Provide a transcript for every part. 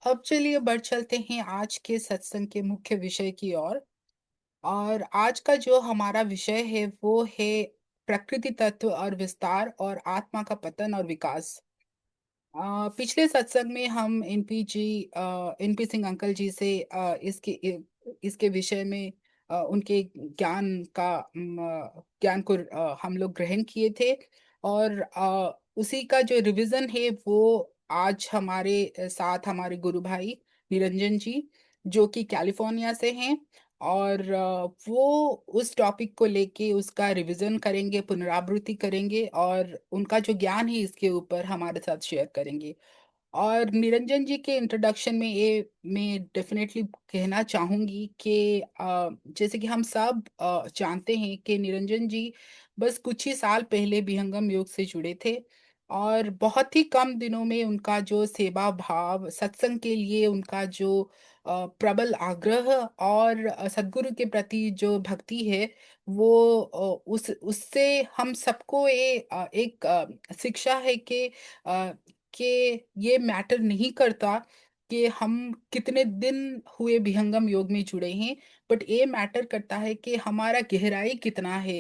अब चलिए बढ़ चलते हैं आज के सत्संग के मुख्य विषय की ओर। और आज का जो हमारा विषय है वो है प्रकृति तत्व और विस्तार और आत्मा का पतन और विकास। पिछले सत्संग में हम एनपी सिंह अंकल जी से इसके विषय में उनके ज्ञान को हम लोग ग्रहण किए थे। और उसी का जो रिवीजन है वो आज हमारे साथ हमारे गुरु भाई निरंजन जी, जो कि कैलिफोर्निया से हैं। और वो उस टॉपिक को लेके उसका रिवीजन करेंगे, पुनरावृत्ति करेंगे और उनका जो ज्ञान है इसके ऊपर हमारे साथ शेयर करेंगे। और निरंजन जी के इंट्रोडक्शन में ये मैं डेफिनेटली कहना चाहूंगी कि जैसे कि हम सब जानते हैं कि निरंजन जी बस कुछ ही साल पहले विहंगम योग से जुड़े थे। और बहुत ही कम दिनों में उनका जो सेवा भाव, सत्संग के लिए उनका जो प्रबल आग्रह और सद्गुरु के प्रति जो भक्ति है वो उससे हम सबको एक शिक्षा है कि ये मैटर नहीं करता कि हम कितने दिन हुए विहंगम योग में जुड़े हैं। बट ये मैटर करता है कि हमारा गहराई कितना है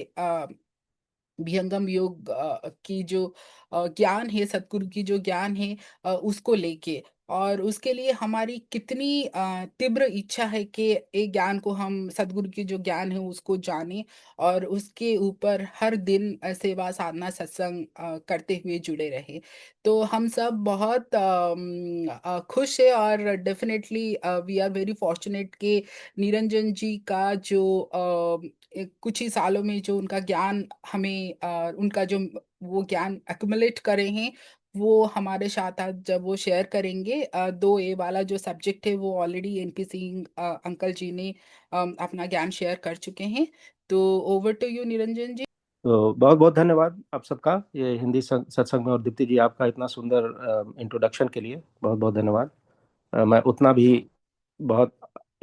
विहंगम योग की जो ज्ञान है, सतगुरु की जो ज्ञान है उसको लेके। और उसके लिए हमारी कितनी तीव्र इच्छा है कि ये ज्ञान को हम, सतगुरु की जो ज्ञान है उसको जाने और उसके ऊपर हर दिन सेवा साधना सत्संग करते हुए जुड़े रहे। तो हम सब बहुत खुश है और definitely we are very fortunate कि निरंजन जी का जो कुछ ही सालों में जो उनका ज्ञान हमें उनका जो वो ज्ञान एक्युमुलेट करे हैं वो हमारे साथ आज जब वो शेयर करेंगे। दो ए वाला जो सब्जेक्ट है वो ऑलरेडी एनपी सिंह अंकल जी ने अपना ज्ञान शेयर कर चुके हैं। तो ओवर टू यू निरंजन जी। तो बहुत बहुत धन्यवाद आप सबका, ये हिंदी सत्संग में, और दीप्ति जी आपका इतना सुंदर इंट्रोडक्शन के लिए बहुत बहुत धन्यवाद। मैं उतना भी बहुत,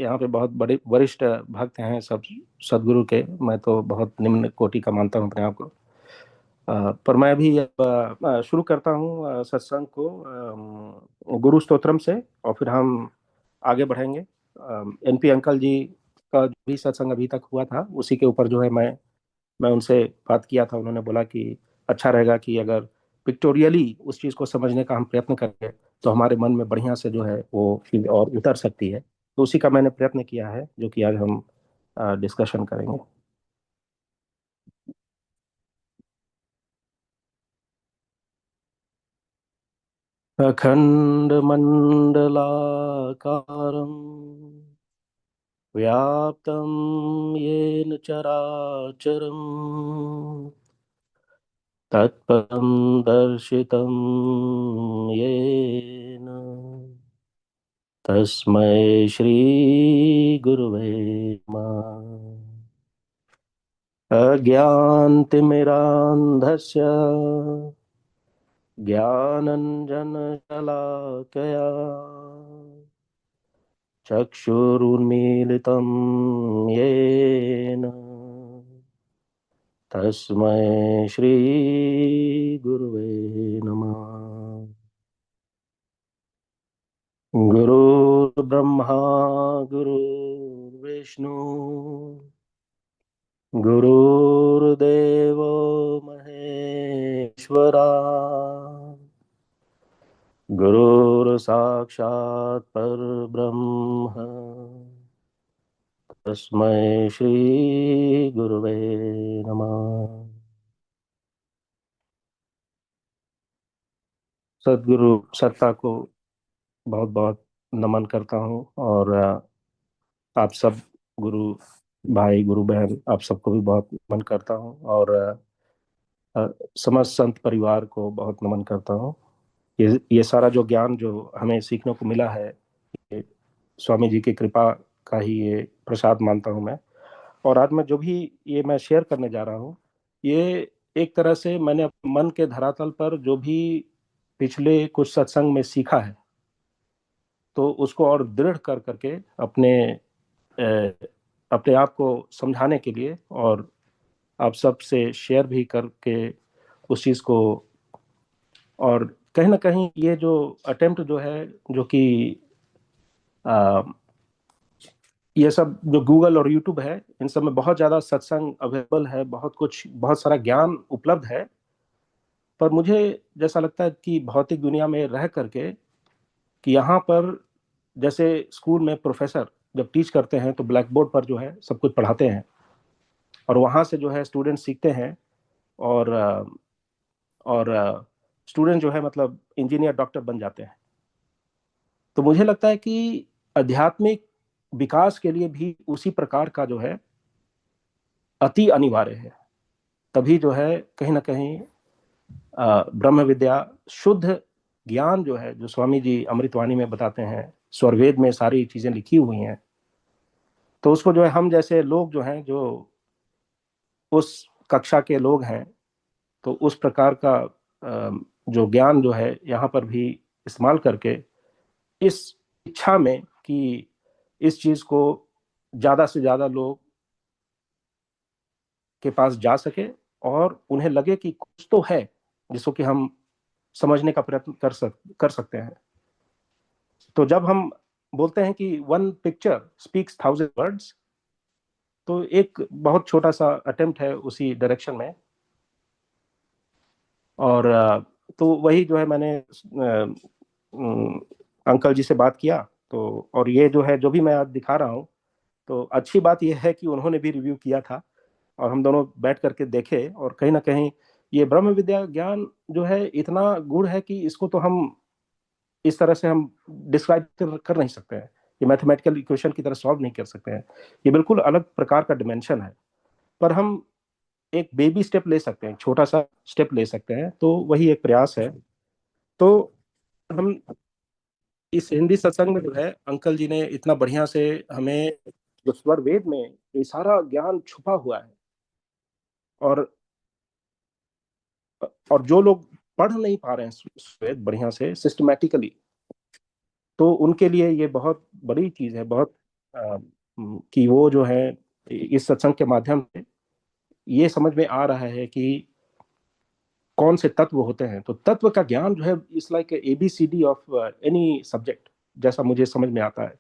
यहाँ पे बहुत बड़े वरिष्ठ भक्त हैं सब सदगुरु के, मैं तो बहुत निम्न कोटि का मानता हूँ अपने आप को। पर मैं अभी शुरू करता हूँ सत्संग को गुरु स्तोत्रम से, और फिर हम आगे बढ़ेंगे। एनपी अंकल जी का जो भी सत्संग अभी तक हुआ था उसी के ऊपर जो है, मैं उनसे बात किया था। उन्होंने बोला कि अच्छा रहेगा कि अगर पिक्टोरियली उस चीज़ को समझने का हम प्रयत्न करें तो हमारे मन में बढ़िया से जो है वो चीज़ और उतर सकती है। तो उसी का मैंने प्रयत्न किया है, जो कि आज हम डिस्कशन करेंगे। अखण्डमण्डलाकारम् व्याप्तं येन चराचरम् तत्पदं दर्शितं येन तस्मै श्रीगुरुवे नमः। अज्ञानतिमिरान्धस्य ज्ञानञ्जनशलाकया चक्षुरुन्मीलितं येन तस्मै श्रीगुरुवे नमः। गुरुर्ब्रह्मा गुरुर्विष्णु गुरुर्देवो महेश्वरा गुरुर्साक्षात् परब्रह्म तस्मै श्री गुरुवे नमः। सद्गुरु सत्ता को बहुत बहुत नमन करता हूँ, और आप सब गुरु भाई गुरु बहन आप सबको भी बहुत नमन करता हूँ, और समस्त संत परिवार को बहुत नमन करता हूँ। ये सारा जो ज्ञान जो हमें सीखने को मिला है, ये स्वामी जी की कृपा का ही ये प्रसाद मानता हूँ मैं। और आज मैं जो भी ये मैं शेयर करने जा रहा हूँ, ये एक तरह से मैंने अपने मन के धरातल पर जो भी पिछले कुछ सत्संग में सीखा है, तो उसको और दृढ़ कर करके अपने आप को समझाने के लिए, और आप सब से शेयर भी करके उस चीज़ को, और कहीं ना कहीं ये जो अटेम्प्ट जो है, जो कि अ, ये सब जो गूगल और यूट्यूब है, इन सब में बहुत ज़्यादा सत्संग अवेलेबल है, बहुत कुछ, बहुत सारा ज्ञान उपलब्ध है। पर मुझे जैसा लगता है कि भौतिक दुनिया में रह करके, कि यहाँ पर जैसे स्कूल में प्रोफेसर जब टीच करते हैं तो ब्लैक बोर्ड पर जो है सब कुछ पढ़ाते हैं, और वहाँ से जो है स्टूडेंट सीखते हैं, और और स्टूडेंट जो है मतलब इंजीनियर डॉक्टर बन जाते हैं। तो मुझे लगता है कि आध्यात्मिक विकास के लिए भी उसी प्रकार का जो है अति अनिवार्य है। तभी जो है कहीं ना कहीं ब्रह्म विद्या, शुद्ध ज्ञान जो है, जो स्वामी जी अमृतवाणी में बताते हैं, स्वरवेद में सारी चीजें लिखी हुई हैं, तो उसको जो है हम जैसे लोग जो हैं, जो उस कक्षा के लोग हैं, तो उस प्रकार का जो ज्ञान जो है यहाँ पर भी इस्तेमाल करके, इस इच्छा में कि इस चीज को ज्यादा से ज्यादा लोग के पास जा सके, और उन्हें लगे कि कुछ तो है जिसको कि हम समझने का प्रयत्न कर सकते हैं। तो जब हम बोलते हैं कि one picture speaks thousand words, तो एक बहुत छोटा सा अटेम्प्ट है उसी डायरेक्शन में। और तो वही जो है मैंने अंकल जी से बात किया, तो और ये जो है जो भी मैं आज दिखा रहा हूँ, तो अच्छी बात यह है कि उन्होंने भी रिव्यू किया था, और हम दोनों बैठ करके देखे, और कहीं ना कहीं ये ब्रह्म विद्या ज्ञान जो है इतना गुण है कि इसको तो हम इस तरह से हम डिस्क्राइब कर नहीं सकते हैं। ये मैथमेटिकल इक्वेशन की तरह सॉल्व नहीं कर सकते हैं। ये बिल्कुल अलग प्रकार का डिमेंशन है। पर हम एक बेबी स्टेप ले सकते हैं, छोटा सा स्टेप ले सकते हैं, तो वही एक प्रयास है। तो हम इस हिंदी सत्संग में जो है अंकल जी ने इतना बढ़िया से हमें, जो स्वर वेद में ये सारा ज्ञान छुपा हुआ है, और जो लोग पढ़ नहीं पा रहे हैं वेद बढ़िया से सिस्टमैटिकली, तो उनके लिए ये बहुत बड़ी चीज है, बहुत कि वो जो है इस सत्संग के माध्यम से ये समझ में आ रहा है कि कौन से तत्व होते हैं। तो तत्व का ज्ञान जो है it's like ABCD of any subject, जैसा मुझे समझ में आता है।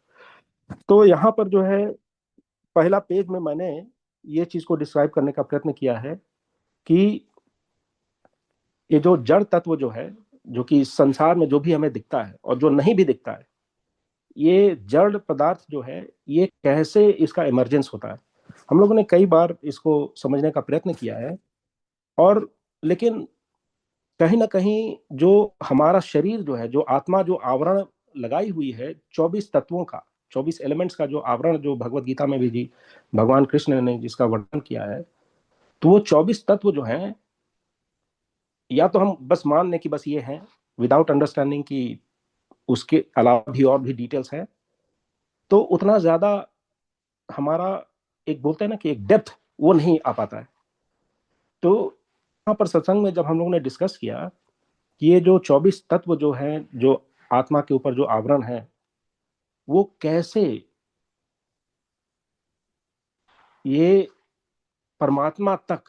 तो यहाँ पर जो है पहला पेज में मैंने ये चीज को डिस्क्राइब करने का प्रयत्न किया है कि ये जो जड़ तत्व जो है, जो कि संसार में जो भी हमें दिखता है और जो नहीं भी दिखता है, ये जड़ पदार्थ जो है, ये कैसे इसका इमरजेंस होता है। हम लोगों ने कई बार इसको समझने का प्रयत्न किया है, और लेकिन कहीं ना कहीं जो हमारा शरीर जो है, जो आत्मा जो आवरण लगाई हुई है 24 तत्वों का, 24 एलिमेंट्स का जो आवरण, जो भगवत गीता में भी जी भगवान कृष्ण ने जिसका वर्णन किया है, तो वो 24 तत्व जो हैं, या तो हम बस मान लें कि बस ये हैं, विदाउट अंडरस्टैंडिंग कि उसके अलावा भी और भी डिटेल्स हैं, तो उतना ज्यादा हमारा, एक बोलते हैं ना कि एक डेप्थ, वो नहीं आ पाता है। तो यहाँ पर सत्संग में जब हम लोगों ने डिस्कस किया कि ये जो 24 तत्व जो हैं, जो आत्मा के ऊपर जो आवरण है, वो कैसे ये परमात्मा तक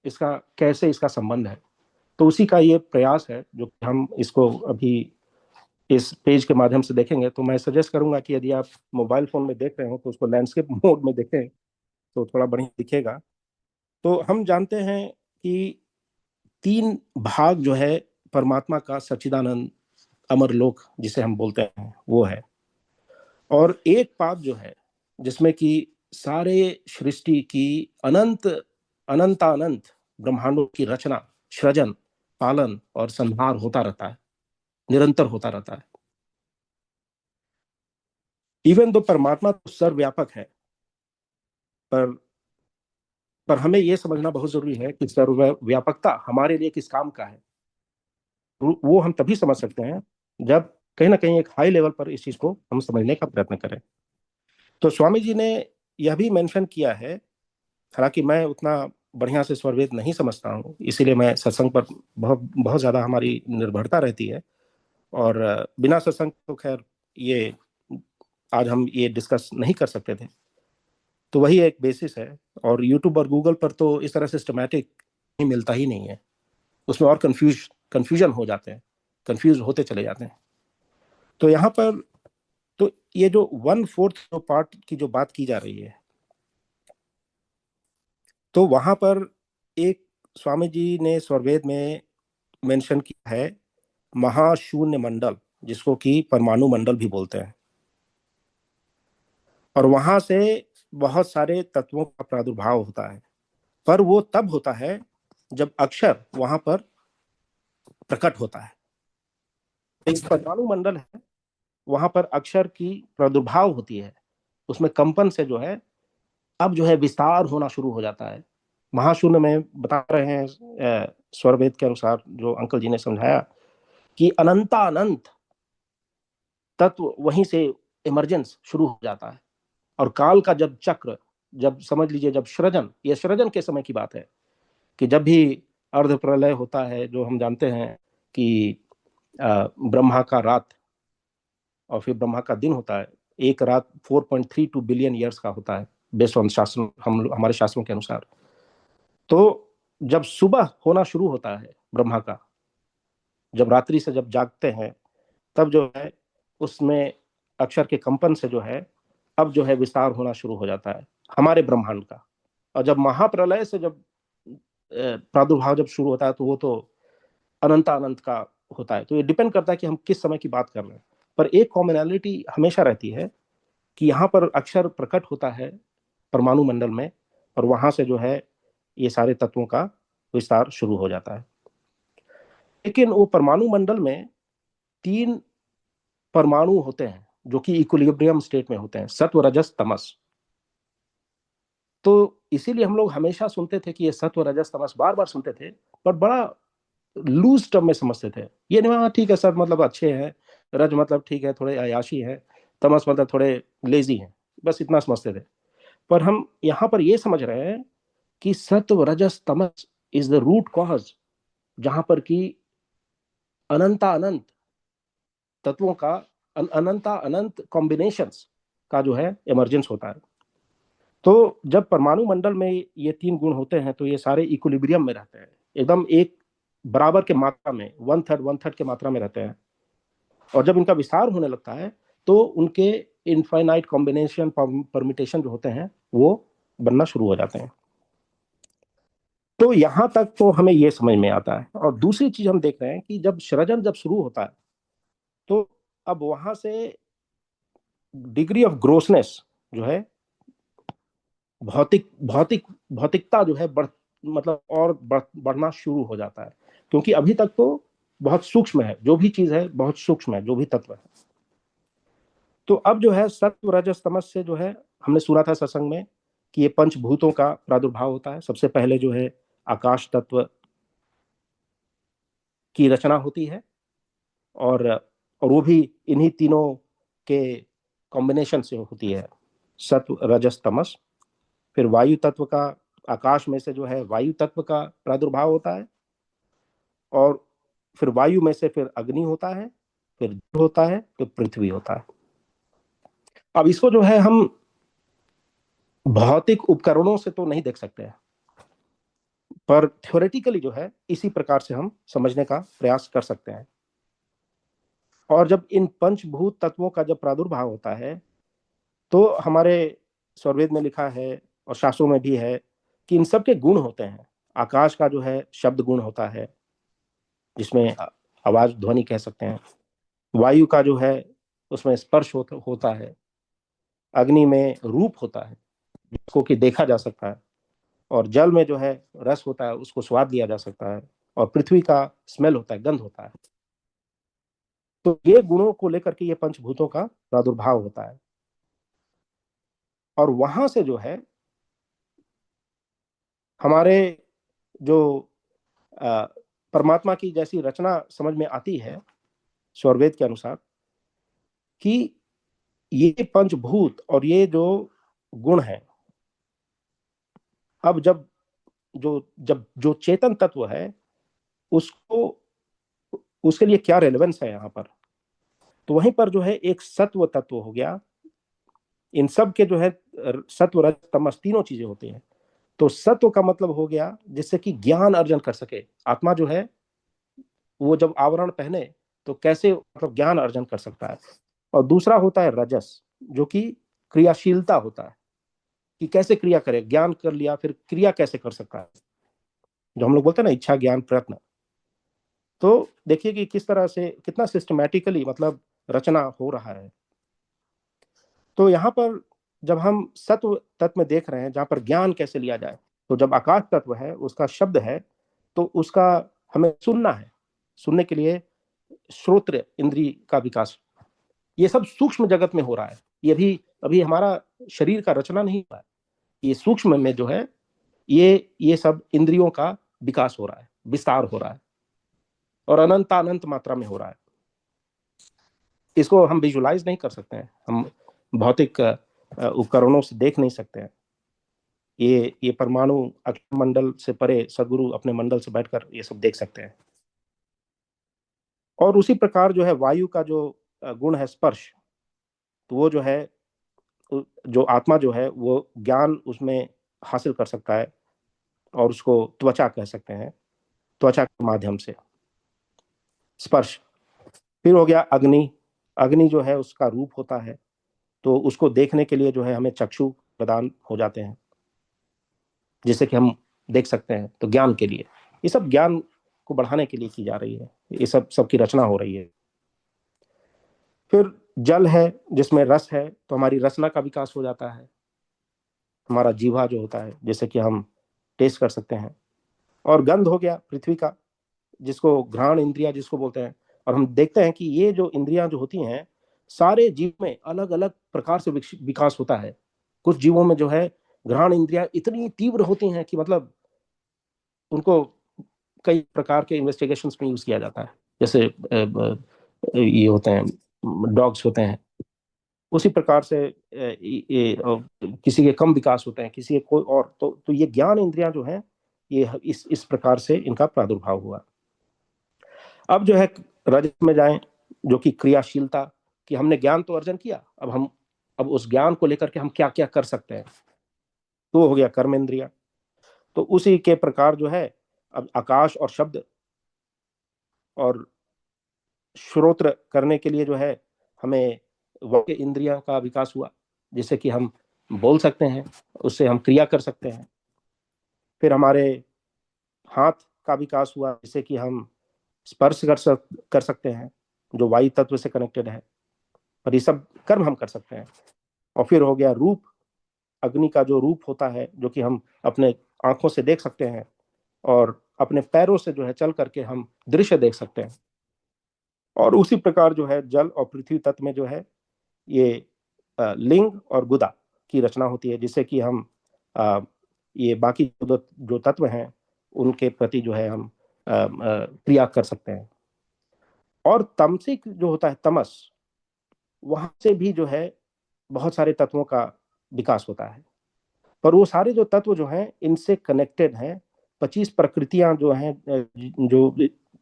इसका, कैसे इसका संबंध है, तो उसी का ये प्रयास है जो हम इसको अभी इस पेज के माध्यम से देखेंगे। तो मैं सजेस्ट करूंगा कि यदि आप मोबाइल फोन में देख रहे हो तो उसको लैंडस्केप मोड में देखें, तो थोड़ा बढ़िया दिखेगा। तो हम जानते हैं कि 3 भाग जो है परमात्मा का, सच्चिदानंद अमर लोक जिसे हम बोलते हैं, वो है। और एक पाद जो है जिसमें कि सारे सृष्टि की अनंत अनंतानंत ब्रह्मांडों की रचना, सृजन, पालन और संहार होता रहता है, निरंतर होता रहता है। इवन दो परमात्मा तो सर्वव्यापक है, पर हमें यह समझना बहुत जरूरी है कि सर्वव्यापकता हमारे लिए किस काम का है। वो हम तभी समझ सकते हैं जब कहीं ना कहीं एक हाई लेवल पर इस चीज को हम समझने का प्रयत्न करें। तो स्वामी जी ने यह भी मेंशन किया है, हालांकि मैं उतना बढ़िया से स्वरवेद नहीं समझता हूँ, इसीलिए मैं सत्संग पर बहुत बहुत ज्यादा हमारी निर्भरता रहती है, और बिना सत्संग तो खैर ये आज हम ये डिस्कस नहीं कर सकते थे। तो वही एक बेसिस है। और यूट्यूब और गूगल पर तो इस तरह सिस्टमैटिक नहीं मिलता ही नहीं है, उसमें और कंफ्यूजन हो जाते हैं, कंफ्यूज होते चले जाते हैं। तो यहाँ पर तो ये जो 1/4 जो पार्ट की जो बात की जा रही है, तो वहां पर एक स्वामी जी ने स्वरवेद में मेंशन किया है महाशून्य मंडल, जिसको कि परमाणु मंडल भी बोलते हैं। और वहां से बहुत सारे तत्वों का प्रादुर्भाव होता है, पर वो तब होता है जब अक्षर वहां पर प्रकट होता है। एक परमाणु मंडल है, वहां पर अक्षर की प्रादुर्भाव होती है, उसमें कंपन से जो है अब जो है विस्तार होना शुरू हो जाता है। महाशून्य में बता रहे हैं स्वरवेद के अनुसार, जो अंकल जी ने समझाया, कि अनंतानंत तत्व वहीं से इमरजेंस शुरू हो जाता है। और काल का जब चक्र, जब समझ लीजिए, जब सृजन, ये सृजन के समय की बात है, कि जब भी अर्ध प्रलय होता है, जो हम जानते हैं कि ब्रह्मा का रात और फिर ब्रह्मा का दिन होता है, एक रात 4.32 बिलियन ईयर्स का होता है, बेस्ड ऑन शास्त्र, हम हमारे शास्त्रों के अनुसार। तो जब सुबह होना शुरू होता है ब्रह्मा का, जब रात्रि से जब जागते हैं, तब जो है उसमें अक्षर के कंपन से जो है अब जो है विस्तार होना शुरू हो जाता है हमारे ब्रह्मांड का। और जब महाप्रलय से जब प्रादुर्भाव जब शुरू होता है, तो वो तो अनंत अनंत का होता है। तो ये डिपेंड करता है कि हम किस समय की बात कर रहे हैं, पर एक कॉमनैलिटी हमेशा रहती है कि यहाँ पर अक्षर प्रकट होता है परमाणु मंडल में, और वहां से जो है ये सारे तत्वों का विस्तार शुरू हो जाता है। लेकिन वो परमाणु मंडल में 3 परमाणु होते हैं जो कि इक्विलिब्रियम स्टेट में होते हैं, सत्व रजस तमस। तो इसीलिए हम लोग हमेशा सुनते थे कि ये सत्व रजस तमस, बार बार सुनते थे, पर बड़ा लूज टर्म में समझते थे। ये नहीं, हाँ ठीक है सर, मतलब अच्छे हैं, रज मतलब ठीक है थोड़े अयाशी है, तमस मतलब थोड़े लेजी हैं, बस इतना समझते थे। पर हम यहाँ पर ये समझ रहे हैं कि सत्व रजस तमस इज द रूट कॉज, जहां पर कि अनंता अनंत तत्वों का, अनंता अनंत कॉम्बिनेशंस का जो है इमरजेंस होता है। तो जब परमाणु मंडल में ये 3 गुण होते हैं, तो ये सारे इक्विलिब्रियम में रहते हैं, एकदम एक बराबर के मात्रा में, 1/3 के मात्रा में रहते हैं। और जब इनका विस्तार होने लगता है, तो उनके इनफाइनाइट कॉम्बिनेशन, परमिटेशन जो होते हैं, वो बनना शुरू हो जाते हैं। तो यहां तक तो हमें ये समझ में आता है। और दूसरी चीज हम देख रहे हैं कि जब सृजन जब शुरू होता है, तो अब वहां से डिग्री ऑफ ग्रोसनेस जो है, भौतिक भौतिक भौतिकता जो है मतलब और बढ़ना शुरू हो जाता है। क्योंकि अभी तक तो बहुत सूक्ष्म है, जो भी चीज है बहुत सूक्ष्म है, जो भी तत्व है। तो अब जो है सत्व रजस तमस से जो है, हमने सुना था सत्संग में कि ये पंचभूतों का प्रादुर्भाव होता है। सबसे पहले जो है आकाश तत्व की रचना होती है, और वो भी इन्हीं तीनों के कॉम्बिनेशन से होती है, सत्व रजस तमस। फिर वायु तत्व का, आकाश में से जो है वायु तत्व का प्रादुर्भाव होता है, और फिर वायु में से फिर अग्नि होता है, फिर जल होता है, फिर पृथ्वी होता है। अब इसको जो है हम भौतिक उपकरणों से तो नहीं देख सकते हैं, पर थ्योरेटिकली जो है इसी प्रकार से हम समझने का प्रयास कर सकते हैं। और जब इन पंचभूत तत्वों का जब प्रादुर्भाव होता है, तो हमारे स्वरवेद में लिखा है और शास्त्रों में भी है कि इन सब के गुण होते हैं। आकाश का जो है शब्द गुण होता है, जिसमें आवाज ध्वनि कह सकते हैं। वायु का जो है उसमें स्पर्श होता है। अग्नि में रूप होता है, जिसको कि देखा जा सकता है। और जल में जो है रस होता है, उसको स्वाद लिया जा सकता है। और पृथ्वी का स्मेल होता है, गंध होता है। तो ये गुणों को लेकर के ये पंचभूतों का प्रादुर्भाव होता है। और वहां से जो है हमारे जो अ, परमात्मा की जैसी रचना समझ में आती है स्वरवेद के अनुसार, कि ये पंचभूत और ये जो गुण है, अब जब जो चेतन तत्व है, उसको, उसके लिए क्या रेलेवेंस है यहाँ पर। तो वहीं पर जो है एक सत्व तत्व हो गया। इन सब के जो है सत्व रज तमस तीनों चीजें होती हैं। तो सत्व का मतलब हो गया जिससे कि ज्ञान अर्जन कर सके आत्मा जो है, वो जब आवरण पहने तो कैसे मतलब ज्ञान अर्जन कर सकता है। और दूसरा होता है रजस, जो कि क्रियाशीलता होता है, कि कैसे क्रिया करे, ज्ञान कर लिया फिर क्रिया कैसे कर सकता है, जो हम लोग बोलते हैं ना इच्छा ज्ञान प्रयत्न। तो देखिए कि किस तरह से कितना सिस्टमैटिकली मतलब रचना हो रहा है। तो यहाँ पर जब हम सत्व तत्व में देख रहे हैं जहाँ पर ज्ञान कैसे लिया जाए, तो जब आकाश तत्व है उसका शब्द है, तो उसका हमें सुनना है। सुनने के लिए श्रोत्र इंद्री का विकास, ये सब सूक्ष्म जगत में हो रहा है। ये भी अभी हमारा शरीर का रचना नहीं हुआ है, ये सूक्ष्म में जो है ये सब इंद्रियों का विकास हो रहा है, विस्तार हो रहा है, और अनंत मात्रा में हो रहा है। इसको हम विजुलाइज नहीं कर सकते हैं, हम भौतिक उपकरणों से देख नहीं सकते हैं। ये परमाणु अक्षर मंडल से परे सदगुरु अपने मंडल से बैठकर ये सब देख सकते हैं। और उसी प्रकार जो है वायु का जो गुण है स्पर्श, तो वो जो है, जो आत्मा जो है वो ज्ञान उसमें हासिल कर सकता है, और उसको त्वचा कह सकते हैं, त्वचा के माध्यम से स्पर्श। फिर हो गया अग्नि। अग्नि जो है उसका रूप होता है, तो उसको देखने के लिए जो है हमें चक्षु प्रदान हो जाते हैं, जिससे कि हम देख सकते हैं। तो ज्ञान के लिए, ये सब ज्ञान को बढ़ाने के लिए की जा रही है, ये सब सबकी रचना हो रही है। फिर जल है जिसमें रस है, तो हमारी रचना का विकास हो जाता है, हमारा जीवा जो होता है जैसे कि हम टेस्ट कर सकते हैं। और गंध हो गया पृथ्वी का, जिसको घ्राण इंद्रिया जिसको बोलते हैं। और हम देखते हैं कि ये जो इंद्रियां जो होती हैं, सारे जीव में अलग अलग प्रकार से विकास होता है। कुछ जीवों में जो है घ्राण इंद्रियां इतनी तीव्र होती हैं कि मतलब उनको कई प्रकार के इन्वेस्टिगेशन में यूज किया जाता है। जैसे ये होते हैं डॉग्स होते हैं, उसी प्रकार से किसी के कम विकास होते हैं, किसी के कोई और। तो ये ज्ञान इंद्रियां जो हैं, ये इस प्रकार से इनका प्रादुर्भाव हुआ। अब जो है रजत में जाएं, जो कि क्रियाशीलता, कि हमने ज्ञान तो अर्जन किया, अब उस ज्ञान को लेकर के हम क्या क्या कर सकते हैं, तो हो गया कर्म इंद्रिया। तो उसी के प्रकार जो है अब आकाश और शब्द और श्रोत्र करने के लिए जो है हमें वाक्य इंद्रिया का विकास हुआ, जिससे कि हम बोल सकते हैं, उससे हम क्रिया कर सकते हैं। फिर हमारे हाथ का विकास हुआ, जिससे कि हम स्पर्श कर सकते हैं, जो वायु तत्व से कनेक्टेड है। और ये सब कर्म हम कर सकते हैं। और फिर हो गया रूप, अग्नि का जो रूप होता है, जो कि हम अपने आंखों से देख सकते हैं, और अपने पैरों से जो है चल करके हम दृश्य देख सकते हैं। और उसी प्रकार जो है जल और पृथ्वी तत्व में जो है ये लिंग और गुदा की रचना होती है, जिससे कि हम ये बाकी जो तत्व हैं उनके प्रति जो है हम क्रिया कर सकते हैं। और तमसिक जो होता है तमस, वहां से भी जो है बहुत सारे तत्वों का विकास होता है। पर वो सारे जो तत्व जो हैं इनसे कनेक्टेड हैं। 25 प्रकृतियां जो हैं, जो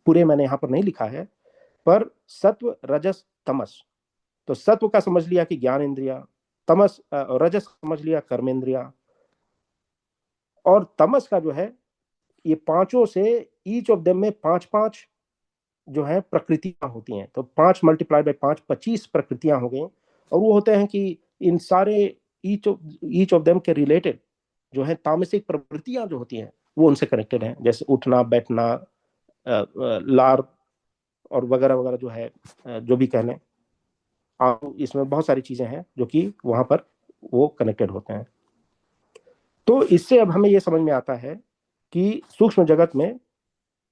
पूरे मैंने यहाँ पर नहीं लिखा है, पर सत्व रजस तमस। तो सत्व का समझ लिया कि ज्ञान इंद्रिया, तमस रजस समझ लिया कर्म इंद्रिया, और तमस का जो है ये पांचों से ईच ऑफ देम में पांच पांच जो है प्रकृतियां होती हैं। तो 5 × 5 = 25 प्रकृतियां हो गई। और वो होते हैं कि इन सारे ईच ऑफ देम के रिलेटेड जो है तामसिक प्रवृत्तियां जो होती हैं वो उनसे कनेक्टेड हैं, जैसे उठना बैठना, लार और वगैरह वगैरह जो है, जो भी कह लें। इसमें बहुत सारी चीजें हैं जो कि वहां पर वो कनेक्टेड होते हैं। तो इससे अब हमें ये समझ में आता है कि सूक्ष्म जगत में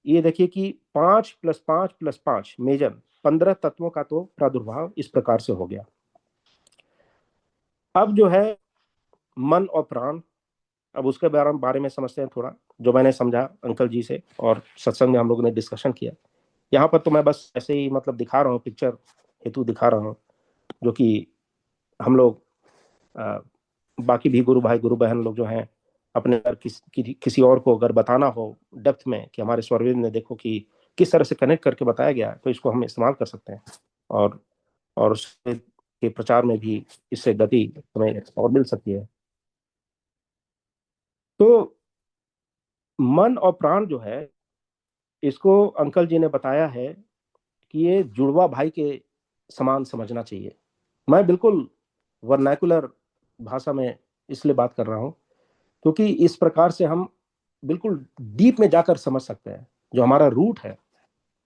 ये देखिए कि 5 + 5 + 5 मेजर 15 तत्वों का तो प्रादुर्भाव इस प्रकार से हो गया। अब जो है मन और प्राण, अब उसके बारे में समझते हैं थोड़ा, जो मैंने समझा अंकल जी से और सत्संग में हम लोगों ने डिस्कशन किया। यहाँ पर तो मैं बस ऐसे ही मतलब दिखा रहा हूँ, पिक्चर हेतु दिखा रहा हूँ, जो कि हम लोग बाकी भी गुरु भाई गुरु बहन लोग जो हैं अपने अगर किसी और को अगर बताना हो डेप्थ में कि हमारे स्वरवेद ने देखो कि किस तरह से कनेक्ट करके बताया गया, तो इसको हम इस्तेमाल कर सकते हैं। और उसके के प्रचार में भी इससे गति हमें और मिल सकती है। तो मन और प्राण जो है, इसको अंकल जी ने बताया है कि ये जुड़वा भाई के समान समझना चाहिए। मैं बिल्कुल वर्नाकुलर भाषा में इसलिए बात कर रहा हूँ क्योंकि इस प्रकार से हम बिल्कुल डीप में जाकर समझ सकते हैं जो हमारा रूट है।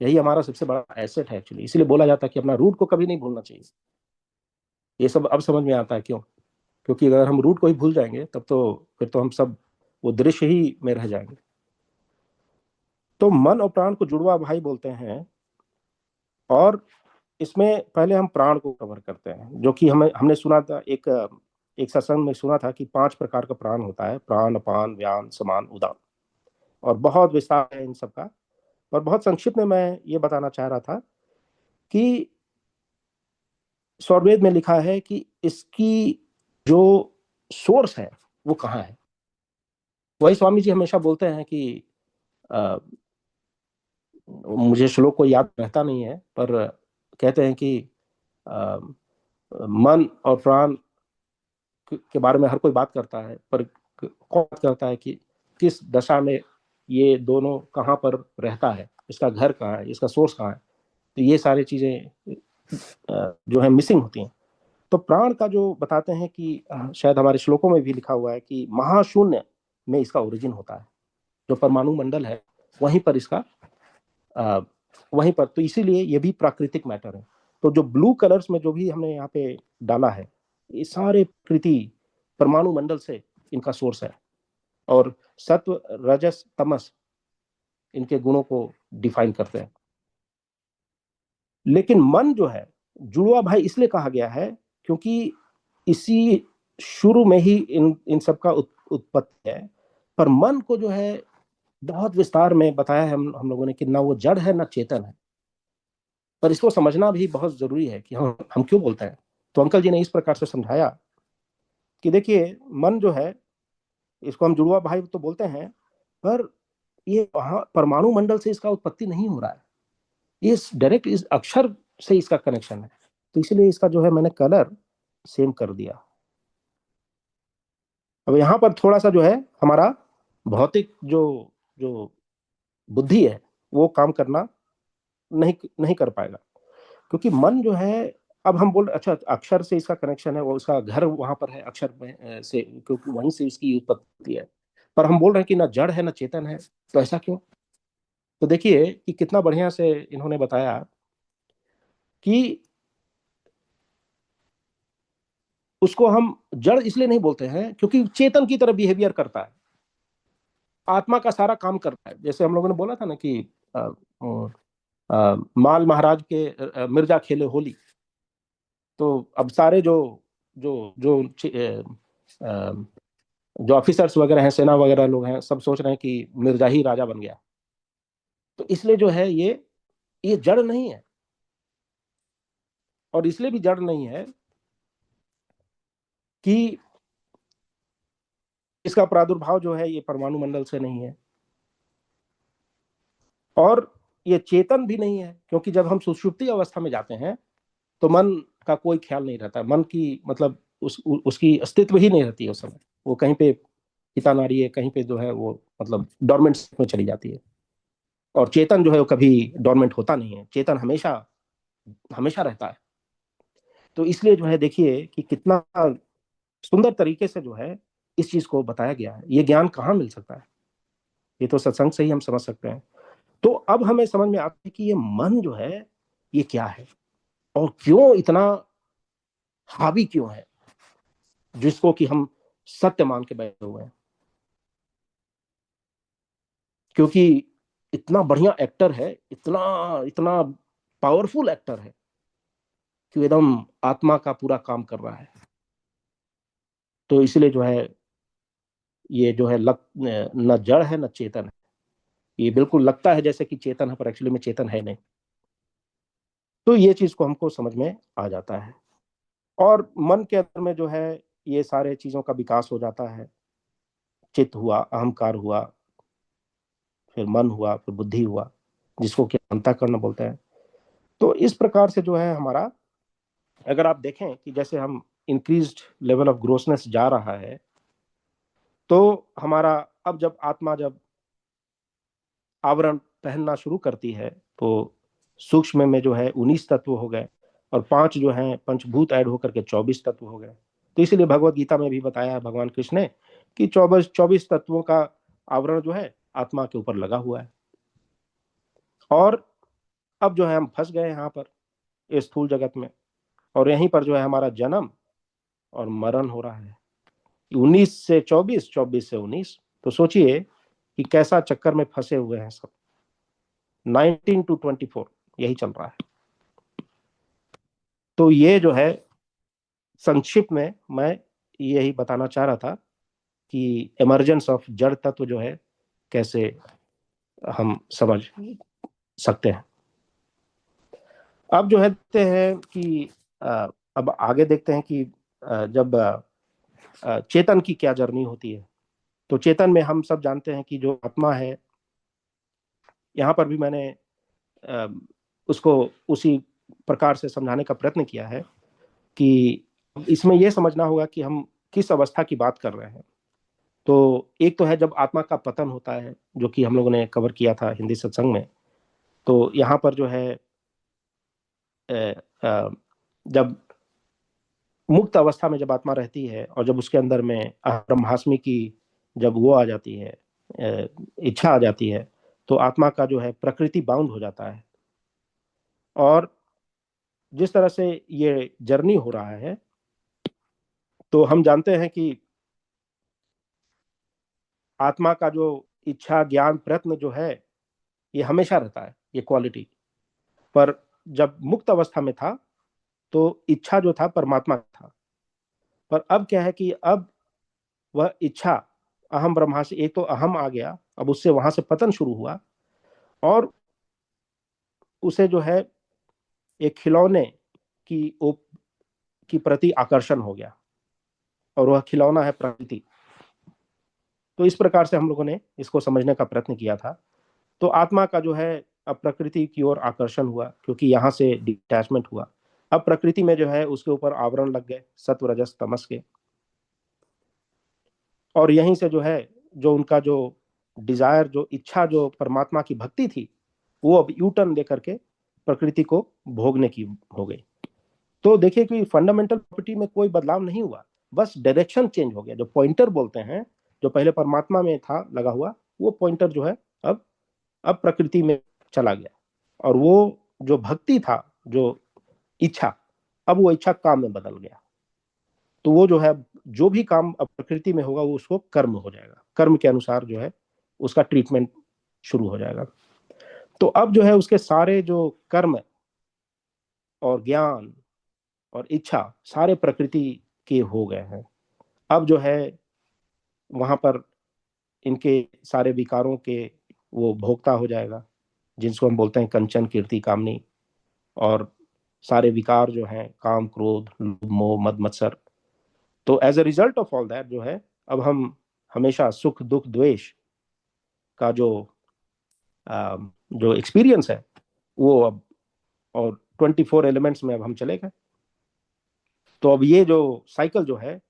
यही हमारा सबसे बड़ा एसेट है एक्चुअली, इसीलिए बोला जाता है कि अपना रूट को कभी नहीं भूलना चाहिए। ये सब अब समझ में आता है क्यों। क्योंकि अगर हम रूट को ही भूल जाएंगे तब तो फिर तो हम सब वो दृश्य ही में रह जाएंगे। तो मन और प्राण को जुड़वा भाई बोलते हैं। और इसमें पहले हम प्राण को कवर करते हैं, जो कि हमें हमने सुना था एक एक सत्संग में सुना था कि 5 प्रकार का प्राण होता है, प्राण अपान व्यान समान उदान। और बहुत विस्तार है इन सब का। और बहुत संक्षिप्त में मैं ये बताना चाह रहा था कि स्वरवेद में लिखा है कि इसकी जो सोर्स है वो कहाँ है। वही स्वामी जी हमेशा बोलते हैं कि अ, मुझे श्लोक को याद रहता नहीं है, पर कहते हैं कि अ, मन और प्राण के बारे में हर कोई बात करता है, पर कौन बात करता है कि किस दशा में ये दोनों कहाँ पर रहता है, इसका घर कहाँ है, इसका सोर्स कहाँ है। तो ये सारी चीजें जो है मिसिंग होती हैं। तो प्राण का जो बताते हैं कि शायद हमारे श्लोकों में भी लिखा हुआ है कि महाशून्य में इसका ओरिजिन होता है। जो परमाणु मंडल है वहीं पर इसका अ, वहीं पर, तो इसीलिए ये भी प्राकृतिक मैटर है। तो जो ब्लू कलर्स में जो भी हमने यहाँ पे डाला है, ये सारे प्रकृति परमाणु मंडल से इनका सोर्स है। और सत्व रजस तमस इनके गुणों को डिफाइन करते हैं। लेकिन मन जो है जुड़वा भाई इसलिए कहा गया है क्योंकि इसी शुरू में ही इन इन सब का उत्पत्ति है। पर मन को जो है बहुत विस्तार में बताया है हम लोगों ने कि ना वो जड़ है ना चेतन है। पर इसको समझना भी बहुत जरूरी है कि हम क्यों बोलते हैं। तो अंकल जी ने इस प्रकार से समझाया कि देखिए, मन जो है इसको हम जुड़वा भाई तो बोलते हैं, पर ये वहां परमाणु मंडल से इसका उत्पत्ति नहीं हो रहा है। ये डायरेक्ट इस अक्षर से इसका कनेक्शन है। तो इसलिए इसका जो है मैंने कलर सेम कर दिया। अब यहाँ पर थोड़ा सा जो है हमारा भौतिक जो जो बुद्धि है वो काम करना नहीं नहीं कर पाएगा। क्योंकि मन जो है, अब हम बोल अच्छा अक्षर से इसका कनेक्शन है, वो उसका घर वहां पर है अक्षर में से, क्योंकि वहीं से इसकी उत्पत्ति है। पर हम बोल रहे हैं कि ना जड़ है ना चेतन है, तो ऐसा क्यों। तो देखिए कि कितना बढ़िया से इन्होंने बताया कि उसको हम जड़ इसलिए नहीं बोलते हैं क्योंकि चेतन की तरह बिहेवियर करता है, आत्मा का सारा काम करता है। जैसे हम लोगों ने बोला था ना कि आ, माल महाराज के मिर्जा खेले होली। तो अब सारे जो जो जो जो ऑफिसर्स वगैरह हैं, सेना वगैरह लोग हैं, सब सोच रहे हैं कि मिर्जा ही राजा बन गया। तो इसलिए जो है ये जड़ नहीं है। और इसलिए भी जड़ नहीं है कि इसका प्रादुर्भाव जो है ये परमाणु मंडल से नहीं है। और ये चेतन भी नहीं है क्योंकि जब हम सुषुप्ति अवस्था में जाते हैं तो मन का कोई ख्याल नहीं रहता। मन की मतलब उसकी अस्तित्व ही नहीं रहती है उस समय। वो कहीं पे पिता नारी है, कहीं पे जो है वो मतलब डोरमेंट में चली जाती है। और चेतन जो है वो कभी डोरमेंट होता नहीं है, चेतन हमेशा हमेशा रहता है। तो इसलिए जो है देखिए कि कितना सुंदर तरीके से जो है इस चीज को बताया गया है। ये ज्ञान कहाँ मिल सकता है, ये तो सत्संग से ही हम समझ सकते हैं। तो अब हमें समझ में आता है कि ये मन जो है ये क्या है और क्यों इतना हावी क्यों है, जिसको कि हम सत्य मान के बैठे हुए हैं। क्योंकि इतना बढ़िया एक्टर है, इतना इतना पावरफुल एक्टर है कि एकदम आत्मा का पूरा काम कर रहा है। तो इसलिए जो है ये जो है न जड़ है न चेतन है। ये बिल्कुल लगता है जैसे कि चेतन है, पर एक्चुअली में चेतन है नहीं। तो ये चीज को हमको समझ में आ जाता है। और मन के अंदर में जो है ये सारे चीजों का विकास हो जाता है। चित्त हुआ, अहंकार हुआ, फिर मन हुआ, फिर बुद्धि हुआ, जिसको कि अंतःकरण बोलते हैं। तो इस प्रकार से जो है हमारा, अगर आप देखें कि जैसे हम इंक्रीज्ड लेवल ऑफ ग्रोसनेस जा रहा है, तो हमारा अब जब आत्मा जब आवरण पहनना शुरू करती है तो सूक्ष्म में जो है 19 तत्व हो गए। और 5 जो हैं पंचभूत ऐड होकर के 24 तत्व हो गए। तो इसीलिए भगवत गीता में भी बताया है भगवान कृष्ण ने कि 24 तत्वों का आवरण जो है आत्मा के ऊपर लगा हुआ है। और अब जो है हम फंस गए यहाँ पर इस स्थूल जगत में, और यहीं पर जो है हमारा जन्म और मरण हो रहा है। 19 से 24, 24 से 19। तो सोचिए कि कैसा चक्कर में फंसे हुए हैं सब। 19 to 24 यही चल रहा है। तो ये जो है संक्षिप्त में मैं यही बताना चाह रहा था कि इमरजेंस ऑफ जड़ तत्व जो है कैसे हम समझ सकते हैं। अब जो है देखते हैं कि अब आगे देखते हैं कि जब चेतन की क्या जर्नी होती है। तो चेतन में हम सब जानते हैं कि जो आत्मा है, यहाँ पर भी मैंने उसको उसी प्रकार से समझाने का प्रयत्न किया है कि इसमें यह समझना होगा कि हम किस अवस्था की बात कर रहे हैं। तो एक तो है जब आत्मा का पतन होता है, जो कि हम लोगों ने कवर किया था हिंदी सत्संग में। तो यहाँ पर जो है जब मुक्त अवस्था में जब आत्मा रहती है और जब उसके अंदर में ब्रह्मास्मि की जब वो आ जाती है, इच्छा आ जाती है, तो आत्मा का जो है प्रकृति बाउंड हो जाता है। और जिस तरह से ये जर्नी हो रहा है, तो हम जानते हैं कि आत्मा का जो इच्छा ज्ञान प्रयत्न जो है ये हमेशा रहता है, ये क्वालिटी। पर जब मुक्त अवस्था में था तो इच्छा जो था परमात्मा था। पर अब क्या है कि अब वह इच्छा अहम ब्रह्मास्मि, एक तो अहम आ गया, अब उससे वहां से पतन शुरू हुआ और उसे जो है एक खिलौने की की प्रति आकर्षण हो गया, और वह खिलौना है प्रकृति। तो इस प्रकार से हम लोगों ने इसको समझने का प्रयत्न किया था। तो आत्मा का जो है अब प्रकृति की ओर आकर्षण हुआ, क्योंकि यहाँ से डिटैचमेंट हुआ। अब प्रकृति में जो है उसके ऊपर आवरण लग गए सत्व रजस तमस के, और यहीं से जो है जो उनका जो डिजायर, जो इच्छा, जो परमात्मा की भक्ति थी, वो अब यू टर्न लेकर के प्रकृति को भोगने की हो गई। तो देखिए कि फंडामेंटल प्रॉपर्टी में कोई बदलाव नहीं हुआ, बस डायरेक्शन चेंज हो गया। जो पॉइंटर बोलते हैं, जो पहले परमात्मा में था लगा हुआ, वो पॉइंटर जो है अब प्रकृति में चला गया। और वो जो भक्ति था, जो इच्छा, अब वो इच्छा काम में बदल गया। तो वो जो है जो भी काम अब प्रकृति में होगा वो उसको कर्म हो जाएगा, कर्म के अनुसार जो है उसका ट्रीटमेंट शुरू हो जाएगा। तो अब जो है उसके सारे जो कर्म और ज्ञान और इच्छा सारे प्रकृति के हो गए हैं। अब जो है वहां पर इनके सारे विकारों के वो भोक्ता हो जाएगा, जिसको हम बोलते हैं कंचन कीर्ति कामनी। और सारे विकार जो हैं काम क्रोध लोभ मोह मद मत्सर, तो as a result of all that जो है अब हम हमेशा सुख दुख द्वेष का जो एक्सपीरियंस है वो अब, और 24 एलिमेंट्स में अब हम चले गए। तो अब ये जो साइकिल जो है,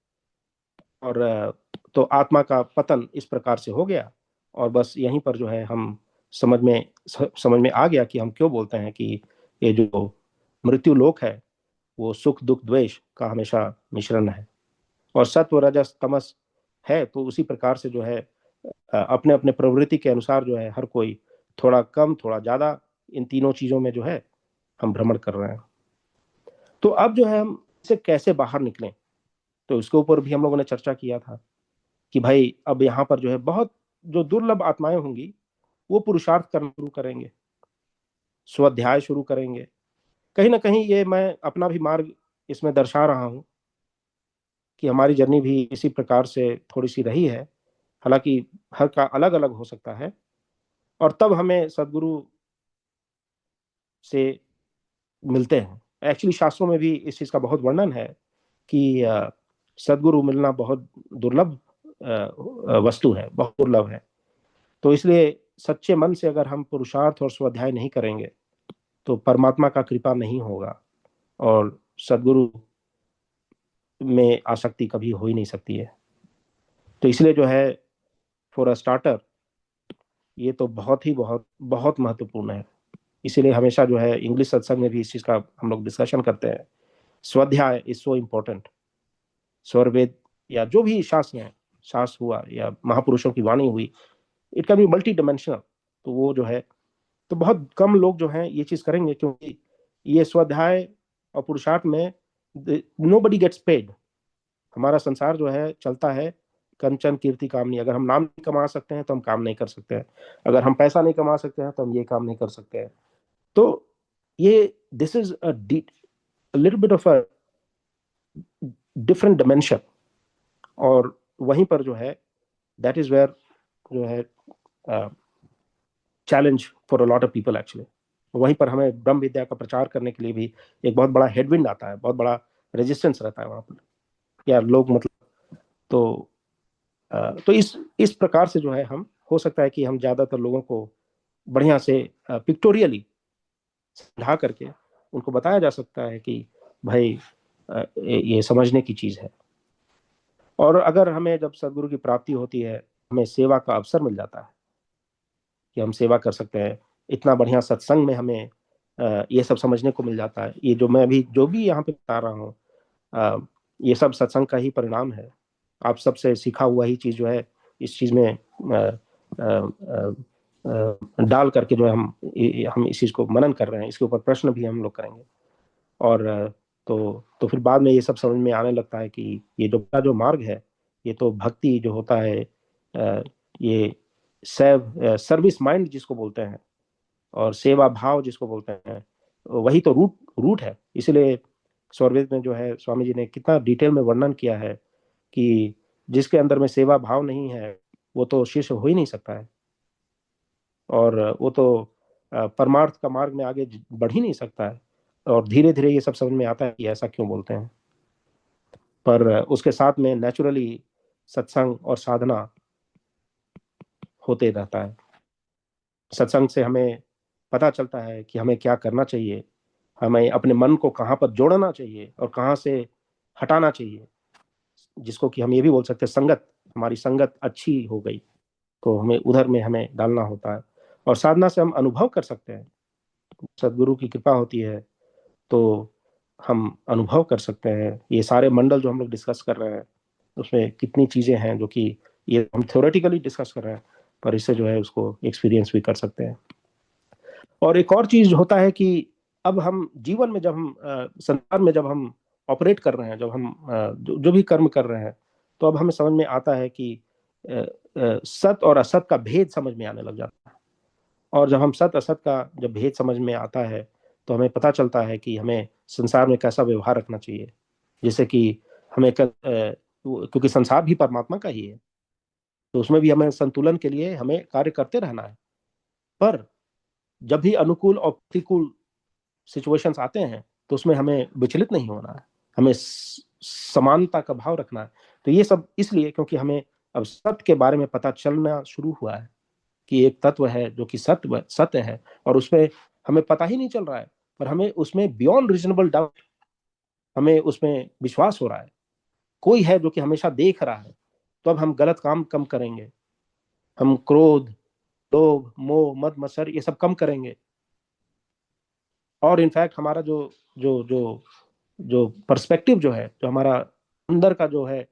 और तो आत्मा का पतन इस प्रकार से हो गया। और बस यहीं पर जो है हम समझ में आ गया कि हम क्यों बोलते हैं कि ये जो मृत्यु लोक है वो सुख दुख द्वेष का हमेशा मिश्रण है। और सत्व रजस तमस है, तो उसी प्रकार से जो है अपने अपने प्रवृत्ति के अनुसार जो है हर कोई थोड़ा कम थोड़ा ज्यादा इन तीनों चीजों में जो है हम भ्रमण कर रहे हैं। तो अब जो है हम इसे कैसे बाहर निकलें, तो इसके ऊपर भी हम लोगों ने चर्चा किया था कि भाई अब यहाँ पर जो है बहुत जो दुर्लभ आत्माएं होंगी वो पुरुषार्थ करना शुरू करेंगे, स्वाध्याय शुरू करेंगे। कहीं ना कहीं ये मैं अपना भी मार्ग इसमें दर्शा रहा हूँ कि हमारी जर्नी भी इसी प्रकार से थोड़ी सी रही है। हालांकि हर का अलग अलग हो सकता है। और तब हमें सदगुरु से मिलते हैं। एक्चुअली शास्त्रों में भी इस चीज का बहुत वर्णन है कि सदगुरु मिलना बहुत दुर्लभ वस्तु है, बहुत दुर्लभ है। तो इसलिए सच्चे मन से अगर हम पुरुषार्थ और स्वाध्याय नहीं करेंगे तो परमात्मा का कृपा नहीं होगा, और सदगुरु में आसक्ति कभी हो ही नहीं सकती है। तो इसलिए जो है फॉर अ स्टार्टर ये तो बहुत ही बहुत बहुत महत्वपूर्ण है इसीलिए हमेशा जो है इंग्लिश सत्संग में भी इस चीज का हम लोग डिस्कशन करते हैं। स्वाध्याय इज सो इम्पोर्टेंट। स्वरवेद या जो भी शास्त्र हैं, शास्त्र हुआ या महापुरुषों की वाणी हुई, it can be multi dimensional. तो वो जो है, तो बहुत कम लोग जो हैं ये चीज करेंगे, क्योंकि ये स्वाध्याय और पुरुषार्थ में नो बडी गेट्स पेड। हमारा संसार जो है चलता है कंचन कीर्ति कामनी। अगर हम नाम नहीं कमा सकते हैं तो हम काम नहीं कर सकते हैं, अगर हम पैसा नहीं कमा सकते हैं तो हम ये काम नहीं कर सकते हैं। तो ये this is a little bit of a different dimension. और वहीं पर जो है, दैट इज वेयर जो है challenge for a lot of people actually. वहीं पर हमें ब्रह्म विद्या का प्रचार करने के लिए भी एक बहुत बड़ा हेडविंड आता है, बहुत बड़ा रेजिस्टेंस रहता है वहां पर। या लोग मतलब, तो तो इस प्रकार से जो है, हम हो सकता है कि हम ज्यादातर लोगों को बढ़िया से पिक्टोरियली समझा करके उनको बताया जा सकता है कि भाई ये समझने की चीज है। और अगर हमें जब सदगुरु की प्राप्ति होती है, हमें सेवा का अवसर मिल जाता है कि हम सेवा कर सकते हैं। इतना बढ़िया सत्संग में हमें ये सब समझने को मिल जाता है। ये जो मैं अभी जो भी यहाँ पे बता रहा हूँ, ये सब सत्संग का ही परिणाम है। आप सबसे सीखा हुआ ही चीज जो है, इस चीज में डाल करके जो है हम इस चीज को मनन कर रहे हैं, इसके ऊपर प्रश्न भी हम लोग करेंगे। और तो फिर बाद में ये सब समझ में आने लगता है कि ये जो मार्ग है, ये तो भक्ति जो होता है, ये सर्विस माइंड जिसको बोलते हैं, और सेवा भाव जिसको बोलते हैं, वही तो रूट रूट है। इसलिए स्वरवेद में जो है स्वामी जी ने कितना डिटेल में वर्णन किया है कि जिसके अंदर में सेवा भाव नहीं है, वो तो शिष्य हो ही नहीं सकता है, और वो तो परमार्थ का मार्ग में आगे बढ़ ही नहीं सकता है। और धीरे धीरे ये सब समझ में आता है कि ऐसा क्यों बोलते हैं। पर उसके साथ में नेचुरली सत्संग और साधना होते रहता है। सत्संग से हमें पता चलता है कि हमें क्या करना चाहिए, हमें अपने मन को कहाँ पर जोड़ना चाहिए और कहाँ से हटाना चाहिए। जिसको कि हम ये भी बोल सकते हैं, संगत, हमारी संगत अच्छी हो गई तो हमें उधर में हमें डालना होता है। और साधना से हम अनुभव कर सकते हैं, सदगुरु की कृपा होती है तो हम अनुभव कर सकते हैं। ये सारे मंडल जो हम लोग डिस्कस कर रहे हैं, उसमें कितनी चीजें हैं जो कि ये हम थ्योरेटिकली डिस्कस कर रहे हैं, पर इससे जो है उसको एक्सपीरियंस भी कर सकते हैं। और एक और चीज होता है कि अब हम जीवन में जब हम संसार में जब हम ऑपरेट कर रहे हैं, जब हम जो भी कर्म कर रहे हैं, तो अब हमें समझ में आता है कि सत और असत का भेद समझ में आने लग जाता है। और जब हम सत असत का जब भेद समझ में आता है, तो हमें पता चलता है कि हमें संसार में कैसा व्यवहार रखना चाहिए। जैसे कि हमें क्योंकि संसार भी परमात्मा का ही है, तो उसमें भी हमें संतुलन के लिए हमें कार्य करते रहना है। पर जब भी अनुकूल और प्रतिकूल सिचुएशंस आते हैं, तो उसमें हमें विचलित नहीं होना है, हमें समानता का भाव रखना है। तो ये सब इसलिए क्योंकि हमें अब सत्य के बारे में पता चलना शुरू हुआ है कि एक तत्व है जो कि सत्य सत्य है, और उसमें हमें पता ही नहीं चल रहा है, पर हमें उसमें बियॉन्ड रीजनेबल डाउट हमें उसमें विश्वास हो रहा है। कोई है जो कि हमेशा देख रहा है, तो अब हम गलत काम कम करेंगे, हम क्रोध, लोभ, मोह, मद मत्सर ये सब कम करेंगे। और इनफैक्ट हमारा जो जो जो जो पर्सपेक्टिव जो है, जो हमारा अंदर का जो है,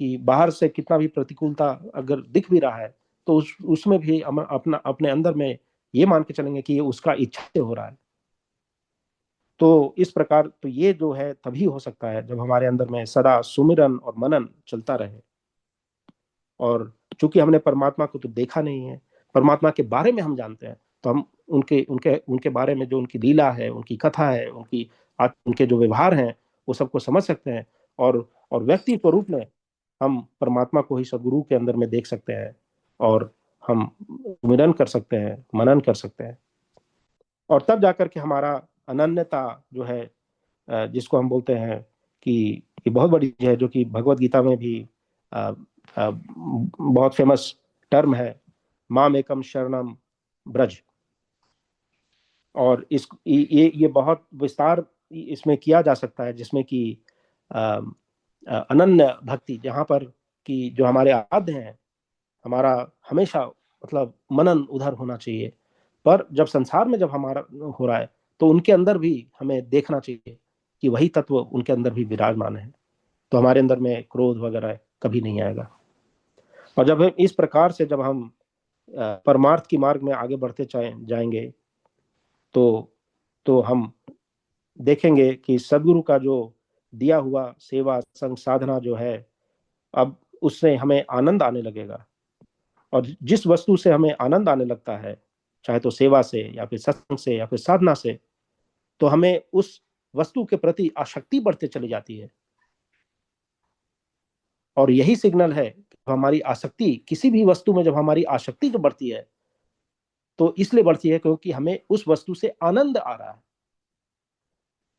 कि बाहर से कितना भी प्रतिकूलता अगर दिख भी रहा है, तो उसमें भी हम अपना अपने अंदर में ये मान के चलेंगे कि ये उसका इच्छा से हो रहा है। तो इस प्रकार तो ये जो है तभी हो सकता है जब हमारे अंदर में सदा सुमिरन और मनन चलता रहे। और चूंकि हमने परमात्मा को तो देखा नहीं है, परमात्मा के बारे में हम जानते हैं, तो हम उनके उनके उनके बारे में जो उनकी लीला है, उनकी कथा है, उनके जो व्यवहार हैं, वो सबको समझ सकते हैं। और व्यक्ति स्वरूप में हम परमात्मा को ही सदगुरु के अंदर में देख सकते हैं, और हम मिलन कर सकते हैं, मनन कर सकते हैं। और तब जाकर के हमारा अनन्यता जो है, जिसको हम बोलते हैं कि ये बहुत बड़ी चीज है, जो कि भगवत गीता में भी बहुत फेमस टर्म है, माम एकम शरणम ब्रज। और ये बहुत विस्तार इसमें किया जा सकता है, जिसमें कि अनन्य भक्ति, जहाँ पर कि जो हमारे आराध्य हैं, हमारा हमेशा मतलब मनन उधर होना चाहिए। पर जब संसार में जब हमारा हो रहा है, तो उनके अंदर भी हमें देखना चाहिए कि वही तत्व उनके अंदर भी विराजमान है, तो हमारे अंदर में क्रोध वगैरह कभी नहीं आएगा। और जब हम इस प्रकार से जब हम परमार्थ की मार्ग में आगे बढ़ते जाएंगे, तो हम देखेंगे कि सदगुरु का जो दिया हुआ सेवा संग साधना जो है, अब उससे हमें आनंद आने लगेगा। और जिस वस्तु से हमें आनंद आने लगता है, चाहे तो सेवा से या फिर सत्संग से या फिर साधना से, तो हमें उस वस्तु के प्रति आसक्ति बढ़ते चली जाती है। और यही सिग्नल है कि हमारी आसक्ति किसी भी वस्तु में, जब हमारी आसक्ति जो बढ़ती है, तो इसलिए बढ़ती है क्योंकि हमें उस वस्तु से आनंद आ रहा है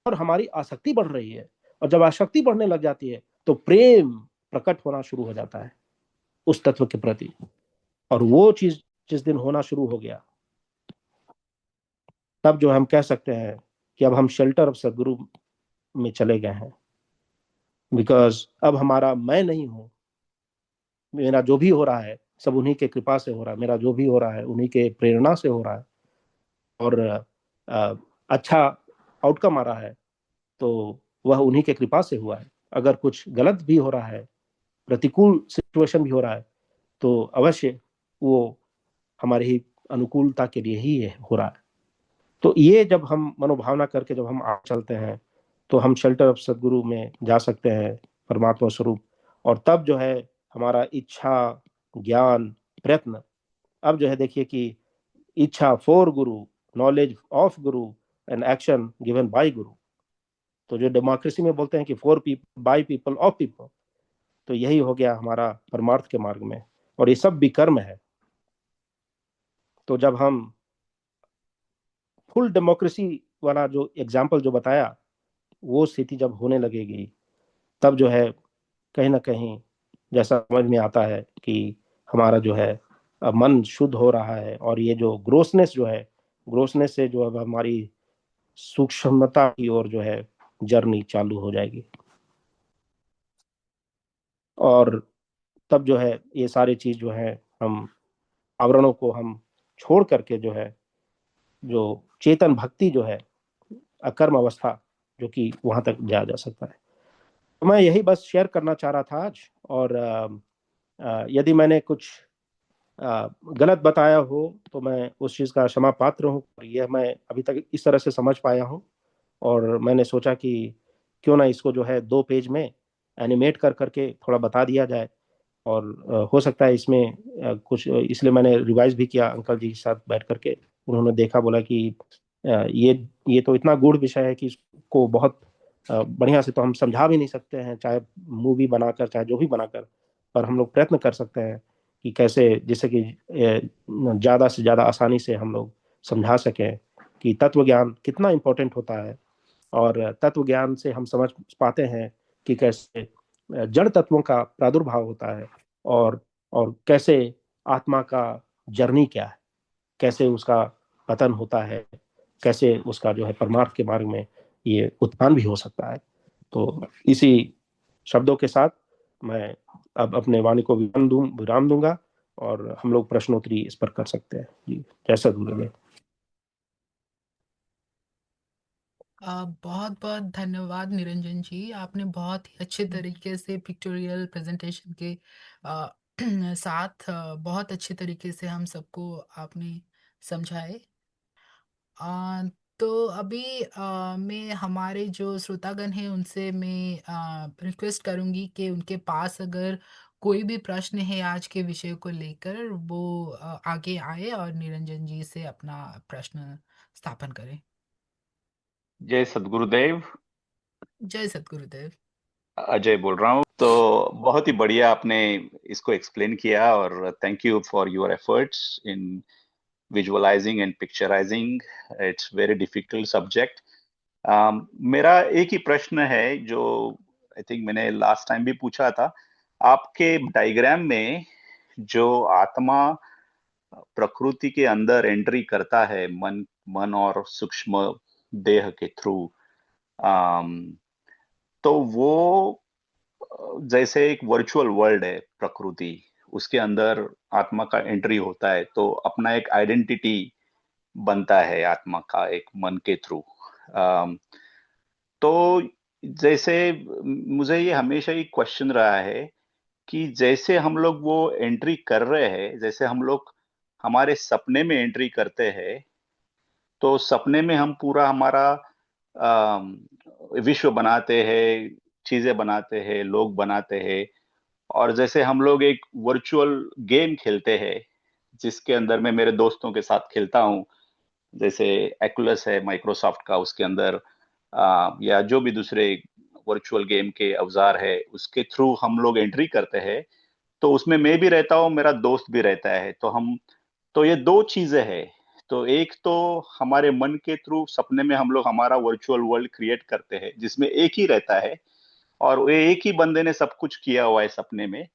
और हमारी आसक्ति बढ़ रही है। और जब आसक्ति बढ़ने लग जाती है, तो प्रेम प्रकट होना शुरू हो जाता है उस तत्व के प्रति। और वो चीज जिस दिन होना शुरू हो गया, तब जो हम कह सकते हैं कि अब हम शेल्टर ऑफ सदगुरु में चले गए हैं। बिकॉज अब हमारा मैं नहीं हूं, मेरा जो भी हो रहा है सब उन्हीं के कृपा से हो रहा है, मेरा जो भी हो रहा है उन्हीं के प्रेरणा से हो रहा है। और अच्छा आउटकम आ रहा है, तो वह उन्हीं के कृपा से हुआ है। अगर कुछ गलत भी हो रहा है, प्रतिकूल सिचुएशन भी हो रहा है, तो अवश्य वो हमारे ही अनुकूलता के लिए ही हो रहा है। तो ये जब हम मनोभावना करके जब हम आगे चलते हैं, तो हम शेल्टर ऑफ सदगुरु में जा सकते हैं, परमात्मा स्वरूप। और तब जो है हमारा इच्छा, ज्ञान, प्रयत्न, अब जो है देखिए कि इच्छा for Guru, knowledge of Guru and action given by गुरु। तो जो डेमोक्रेसी में बोलते हैं कि for people by people of people, तो यही हो गया हमारा परमार्थ के मार्ग में। और ये सब भी कर्म है। तो जब हम फुल डेमोक्रेसी वाला जो एग्जाम्पल जो बताया, वो स्थिति जब होने लगेगी, तब जो है कहीं ना कहीं जैसा समझ में आता है कि हमारा जो है मन शुद्ध हो रहा है। और ये जो ग्रोसनेस जो है, ग्रोसनेस से जो अब हमारी सूक्ष्मता की ओर जो है जर्नी चालू हो जाएगी। और तब जो है ये सारी चीज जो है, हम आवरणों को हम छोड़ करके जो है, जो चेतन भक्ति जो है, अकर्म अवस्था, जो कि वहां तक जाया जा सकता है। तो मैं यही बस शेयर करना चाह रहा था आज। और यदि मैंने कुछ गलत बताया हो, तो मैं उस चीज़ का क्षमा पात्र हूँ। यह मैं अभी तक इस तरह से समझ पाया हूँ। और मैंने सोचा कि क्यों ना इसको जो है 2 पेज में एनिमेट कर करके थोड़ा बता दिया जाए। और हो सकता है इसमें कुछ, इसलिए मैंने रिवाइज भी किया अंकल जी के साथ बैठ करके। उन्होंने देखा, बोला कि ये तो इतना गूढ़ विषय है कि इसको बहुत बढ़िया से तो हम समझा भी नहीं सकते हैं, चाहे मूवी बनाकर चाहे जो भी बनाकर। पर हम लोग प्रयत्न कर सकते हैं कि कैसे, जिससे कि ज़्यादा से ज़्यादा आसानी से हम लोग समझा सकें कि तत्व ज्ञान कितना इम्पोर्टेंट होता है। और तत्व ज्ञान से हम समझ पाते हैं कि कैसे जड़ तत्वों का प्रादुर्भाव होता है। और कैसे आत्मा का जर्नी क्या है, कैसे उसका पतन होता है, कैसे उसका जो है परमार्थ के मार्ग में ये उत्थान भी हो सकता है। तो इसी शब्दों के साथ मैं अब अपने वाणी को विराम दूंगा, और हम लोग प्रश्नोत्तरी इस पर कर सकते हैं। जी, जैसा दूंगे। बहुत बहुत धन्यवाद निरंजन जी, आपने बहुत ही अच्छे तरीके से पिक्टोरियल प्रेजेंटेशन के अ, साथ बहुत अच्छे तरीके से हम सबको आपने समझाए। आ, तो अभी मैं हमारे जो श्रोतागण हैं उनसे मैं रिक्वेस्ट करूंगी कि उनके पास अगर कोई भी प्रश्न है आज के विषय को लेकर, वो आगे आए और निरंजन जी से अपना प्रश्न स्थापन करें। जय सद्गुरुदेव। जय सतगुरुदेव। अजय बोल रहा हूँ। तो बहुत ही बढ़िया आपने इसको एक्सप्लेन किया, और thank you for your efforts in visualising and picturising. It's very difficult subject. मेरा एक ही प्रश्न है जो आई थिंक मैंने लास्ट टाइम भी पूछा था। आपके डायग्राम में जो आत्मा प्रकृति के अंदर एंट्री करता है, मन मन और सूक्ष्म देह के थ्रू, तो वो जैसे एक वर्चुअल वर्ल्ड है प्रकृति, उसके अंदर आत्मा का एंट्री होता है, तो अपना एक आइडेंटिटी बनता है आत्मा का एक मन के थ्रू। तो जैसे मुझे ये हमेशा ही क्वेश्चन रहा है कि जैसे हम लोग वो एंट्री कर रहे हैं, जैसे हम लोग हमारे सपने में एंट्री करते हैं, तो सपने में हम पूरा हमारा अम, विश्व बनाते हैं, चीजें बनाते हैं, लोग बनाते हैं। और जैसे हम लोग एक वर्चुअल गेम खेलते हैं जिसके अंदर मैं मेरे दोस्तों के साथ खेलता हूँ, जैसे एक्युलस है माइक्रोसॉफ्ट का, उसके अंदर या जो भी दूसरे वर्चुअल गेम के औजार है उसके थ्रू हम लोग एंट्री करते हैं। तो उसमें मैं भी रहता हूँ, मेरा दोस्त भी रहता है, तो ये दो चीजें हैं। तो एक तो हमारे मन के थ्रू सपने में हम लोग हमारा वर्चुअल वर्ल्ड क्रिएट करते हैं जिसमें एक ही रहता है, और वो एक ही बंदे ने सब कुछ किया हुआ है सपने में।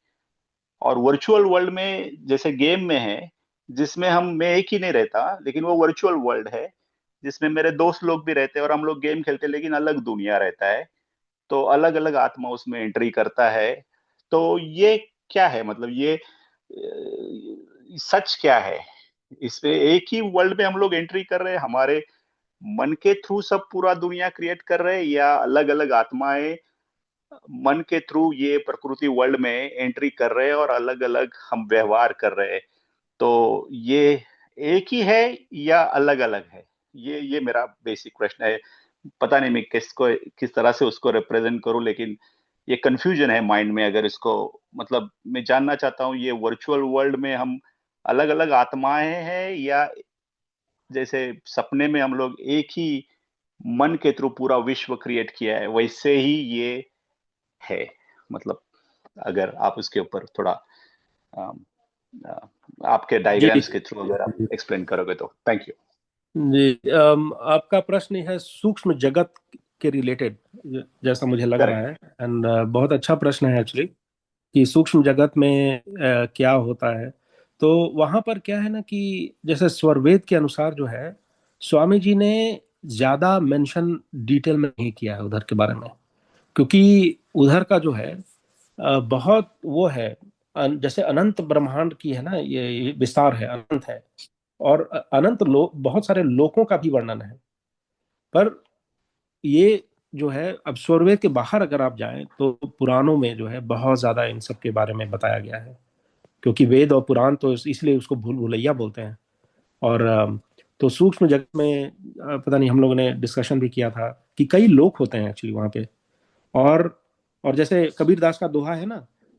और वर्चुअल वर्ल्ड में जैसे गेम में है, जिसमें हम मैं एक ही नहीं रहता, लेकिन वो वर्चुअल वर्ल्ड है जिसमें मेरे दोस्त लोग भी रहते हैं और हम लोग गेम खेलते हैं, लेकिन अलग दुनिया रहता है। तो अलग अलग आत्मा उसमें एंट्री करता है। तो ये क्या है, मतलब ये सच क्या है? इसमें एक ही वर्ल्ड में हम लोग एंट्री कर रहे हैं, हमारे मन के थ्रू सब पूरा दुनिया क्रिएट कर रहे हैं, या अलग अलग आत्माएं मन के थ्रू ये प्रकृति वर्ल्ड में एंट्री कर रहे हैं और अलग अलग हम व्यवहार कर रहे हैं? तो ये एक ही है या अलग अलग है? ये मेरा बेसिक प्रश्न है। पता नहीं मैं किस तरह से उसको रिप्रेजेंट करूं, लेकिन ये कंफ्यूजन है माइंड में। अगर इसको, मतलब मैं जानना चाहता हूँ, ये वर्चुअल वर्ल्ड में हम अलग अलग आत्माएं हैं, या जैसे सपने में हम लोग एक ही मन के थ्रू पूरा विश्व क्रिएट किया है, वैसे ही ये है? मतलब अगर आप उसके ऊपर थोड़ा अम, अ, आपके जी डायग्राम्स के थ्रू अगर आप जी एक्सप्लेन करोगे तो थैंक यू। जी, आपका प्रश्न है सूक्ष्म जगत के रिलेटेड, जैसा मुझे लग रहा करेक्ट। है। एंड बहुत अच्छा प्रश्न है एक्चुअली, कि सूक्ष्म जगत में क्या होता है। तो वहां पर क्या है ना, कि जैसे स्वरवेद के अनुसार जो है, स्वामी जी ने ज्यादा मेंशन डिटेल में नहीं किया है उधर के बारे में, क्योंकि उधर का जो है बहुत वो है, जैसे अनंत ब्रह्मांड की है ना, ये विस्तार है, अनंत है। और अनंत बहुत सारे लोकों का भी वर्णन है। पर ये जो है, अब स्वरवेद के बाहर अगर आप जाएं तो पुराणों में जो है बहुत ज्यादा इन सब के बारे में बताया गया है। क्योंकि वेद और पुराण तो इसलिए उसको भूल भुलैया बोलते हैं। और तो सूक्ष्म जगत में पता नहीं, हम लोगों ने डिस्कशन भी किया था कि कई लोक होते हैं एक्चुअली वहां पे। और और जैसे कबीर दास का दोहा है ना,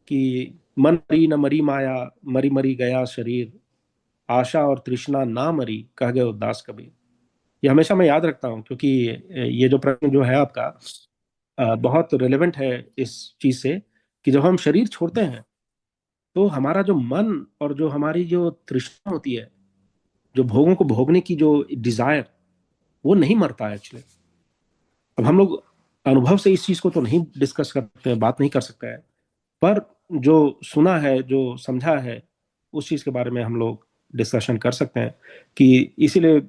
कि मन मरी न मरी माया, मरी मरी गया शरीर, आशा और तृष्णा ना मरी, कह गए दास कबीर। ये हमेशा मैं याद रखता हूँ, क्योंकि ये जो प्रश्न जो है आपका बहुत रिलेवेंट है इस चीज से, कि जब हम शरीर छोड़ते हैं तो हमारा जो मन और जो हमारी जो तृष्णा होती है, जो भोगों को भोगने की जो डिजायर, वो नहीं मरता है एक्चुअली। अब हम लोग अनुभव से इस चीज को तो नहीं डिस्कस कर सकते हैं, बात नहीं कर सकते हैं। पर जो सुना है, जो समझा है, उस चीज के बारे में हम लोग डिस्कशन कर सकते हैं। कि इसीलिए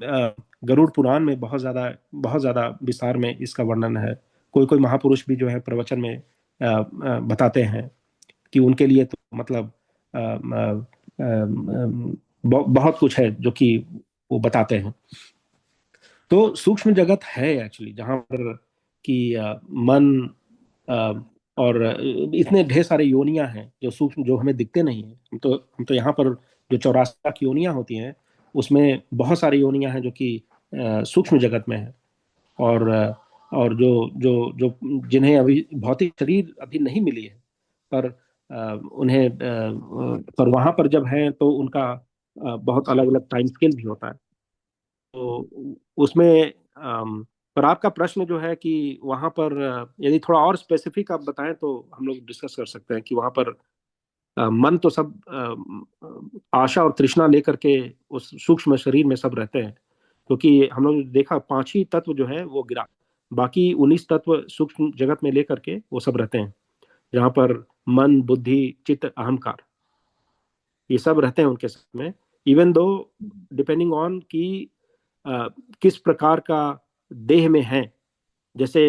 गरुड़ पुराण में बहुत ज्यादा विस्तार में इसका वर्णन है। कोई कोई महापुरुष भी जो है प्रवचन में बताते हैं कि उनके लिए तो मतलब अ, अ, बहुत कुछ है जो कि वो बताते हैं। तो सूक्ष्म जगत है एक्चुअली, जहाँ पर कि मन अ, और इतने ढेर सारे योनियां हैं जो सूक्ष्म, जो हमें दिखते नहीं है। हम तो यहाँ पर जो 84 योनियां होती हैं, उसमें बहुत सारी योनियां हैं जो कि सूक्ष्म जगत में है। और और जो जो जो जिन्हें अभी भौतिक शरीर अभी नहीं मिली है, पर उन्हें पर वहां पर जब है तो उनका बहुत अलग अलग टाइम स्केल भी होता है। तो उसमें पर आपका प्रश्न जो है कि वहां पर यदि थोड़ा और स्पेसिफिक आप बताएं तो हम लोग डिस्कस कर सकते हैं कि वहां पर मन तो सब आशा और तृष्णा लेकर के उस सूक्ष्म शरीर में सब रहते हैं। क्योंकि हम लोग ने देखा 5 ही तत्व जो है वो गिरा, बाकी 19 तत्व सूक्ष्म जगत में लेकर के वो सब रहते हैं। जहाँ पर मन, बुद्धि, चित्त, अहंकार, ये सब रहते हैं उनके साथ में। इवन दो डिपेंडिंग ऑन कि किस प्रकार का देह में है। जैसे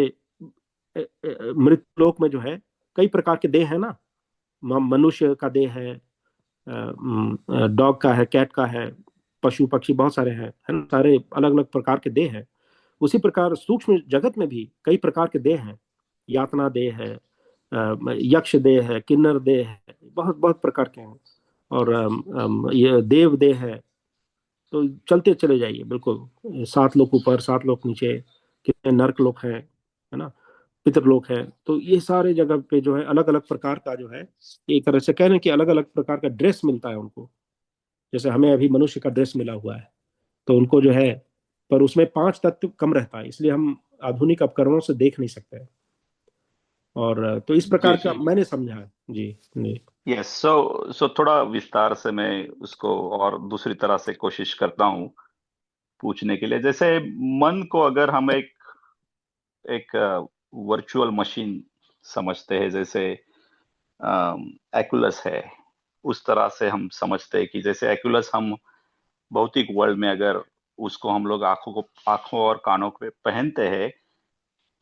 मृत लोक में जो है कई प्रकार के देह है ना। मनुष्य का देह है, डॉग का है, कैट का है, पशु पक्षी बहुत सारे हैं, है ना, सारे अलग अलग प्रकार के देह हैं। उसी प्रकार सूक्ष्म जगत में भी कई प्रकार के देह हैं। यातना देह है, यक्ष देह है, किन्नर देह है, बहुत बहुत प्रकार के हैं। और ये देव देह है। तो चलते चले जाइए, बिल्कुल 7 लोक ऊपर 7 लोक नीचे, कितने नर्क लोक हैं, है ना, पितरलोक है। तो ये सारे जगह पे जो है अलग अलग प्रकार का जो है, एक तरह से कह रहे हैं कि अलग अलग प्रकार का ड्रेस मिलता है उनको। जैसे हमें अभी मनुष्य का ड्रेस मिला हुआ है, तो उनको जो है, पर उसमें 5 तत्व कम रहता है, इसलिए हम आधुनिक उपकरणों से देख नहीं सकते हैं। और तो इस जी प्रकार का जी। मैंने समझा है। जी जी। यस, सो थोड़ा विस्तार से मैं उसको और दूसरी तरह से कोशिश करता हूँ पूछने के लिए। जैसे मन को अगर हम एक एक वर्चुअल मशीन समझते हैं, जैसे एक्युलस है, उस तरह से हम समझते हैं कि जैसे एक्युलस हम भौतिक वर्ल्ड में अगर उसको हम लोग आंखों और कानों पे पहनते हैं,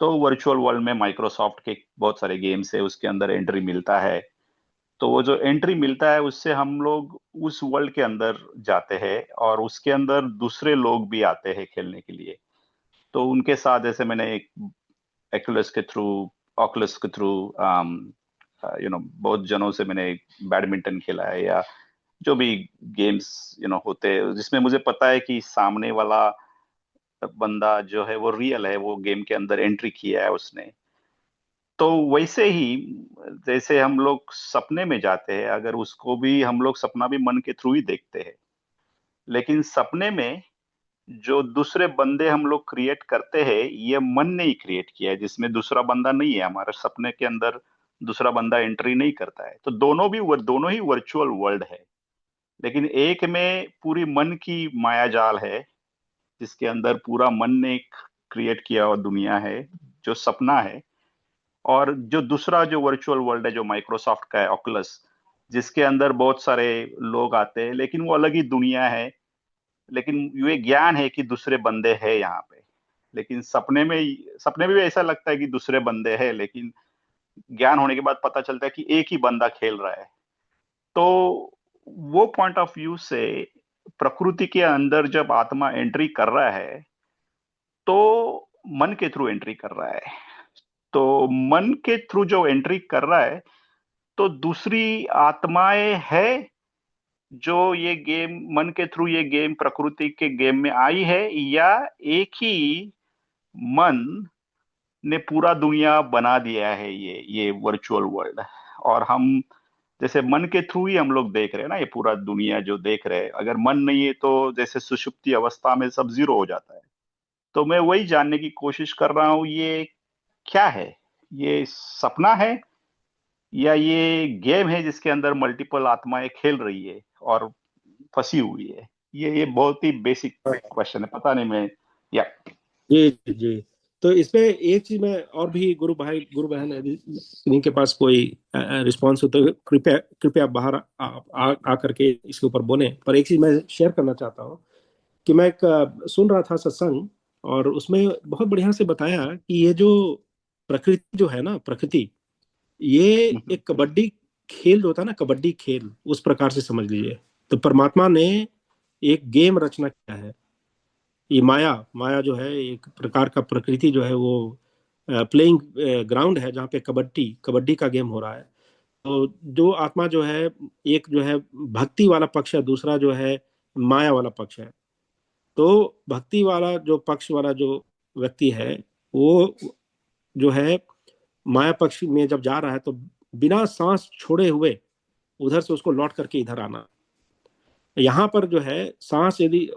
तो वर्चुअल वर्ल्ड में माइक्रोसॉफ्ट के बहुत सारे गेम्स है, उसके अंदर एंट्री मिलता है। तो वो जो एंट्री मिलता है उससे हम लोग उस वर्ल्ड के अंदर जाते हैं, और उसके अंदर दूसरे लोग भी आते हैं खेलने के लिए। तो उनके साथ जैसे मैंने एक एक्युलस के थ्रू ऑकुलस के थ्रू बहुत जनों से मैंने बैडमिंटन खेला है, या जो भी गेम्स होते हैं जिसमें मुझे पता है कि सामने वाला बंदा जो है वो रियल है, वो गेम के अंदर एंट्री किया है उसने। तो वैसे ही जैसे हम लोग सपने में जाते हैं, अगर उसको भी हम लोग सपना भी मन के थ्रू ही देखते हैं, लेकिन सपने में जो दूसरे बंदे हम लोग क्रिएट करते हैं, ये मन ने ही क्रिएट किया है, जिसमें दूसरा बंदा नहीं है। हमारे सपने के अंदर दूसरा बंदा एंट्री नहीं करता है। तो दोनों ही वर्चुअल वर्ल्ड है, लेकिन एक में पूरी मन की माया जाल है, जिसके अंदर पूरा मन ने क्रिएट किया हुआ दुनिया है, जो सपना है। और जो दूसरा जो वर्चुअल वर्ल्ड है, जो माइक्रोसॉफ्ट का है, ऑकुलस, जिसके अंदर बहुत सारे लोग आते हैं, लेकिन वो अलग ही दुनिया है। लेकिन ये ज्ञान है कि दूसरे बंदे हैं यहाँ पे। लेकिन सपने में भी ऐसा लगता है कि दूसरे बंदे हैं, लेकिन ज्ञान होने के बाद पता चलता है कि एक ही बंदा खेल रहा है। तो वो पॉइंट ऑफ व्यू से प्रकृति के अंदर जब आत्मा एंट्री कर रहा है, तो मन के थ्रू एंट्री कर रहा है। तो मन के थ्रू जो एंट्री कर रहा है, तो दूसरी आत्माएं है जो ये गेम मन के थ्रू ये गेम प्रकृति के गेम में आई है, या एक ही मन ने पूरा दुनिया बना दिया है, ये वर्चुअल वर्ल्ड। और हम जैसे मन के थ्रू ही हम लोग देख रहे हैं ना, ये पूरा दुनिया जो देख रहे हैं, अगर मन नहीं है तो जैसे सुषुप्ति अवस्था में सब जीरो हो जाता है। तो मैं वही जानने की कोशिश कर रहा हूँ, ये क्या है? ये सपना है, या ये गेम है जिसके अंदर मल्टीपल आत्माएं खेल रही है और फंसी हुई है? ये बहुत ही बेसिक क्वेश्चन है, पता नहीं मैं। या जी जी। तो इसमें एक चीज मैं और भी, गुरु भाई गुरु बहन यदि इनके पास कोई रिस्पॉन्स हो तो कृपया कृपया बाहर आ करके इसके ऊपर बोले। पर एक चीज मैं शेयर करना चाहता हूँ कि मैं एक सुन रहा था सत्संग, और उसमें बहुत बढ़िया से बताया कि ये जो प्रकृति जो है ना, प्रकृति, ये एक कबड्डी खेल जो होता है ना, कबड्डी खेल, उस प्रकार से समझ लीजिए। तो परमात्मा ने एक गेम रचना किया है। ये माया माया जो है एक प्रकार का, प्रकृति जो है वो प्लेइंग ग्राउंड है, जहाँ पे कबड्डी कबड्डी का गेम हो रहा है। तो जो आत्मा जो है, एक जो है भक्ति वाला पक्ष है, दूसरा जो है माया वाला पक्ष है। तो भक्ति वाला जो पक्ष वाला जो व्यक्ति है, वो जो है माया पक्ष में जब जा रहा है, तो बिना सांस छोड़े हुए उधर से उसको लौट करके इधर आना। यहाँ पर जो है सांस यदि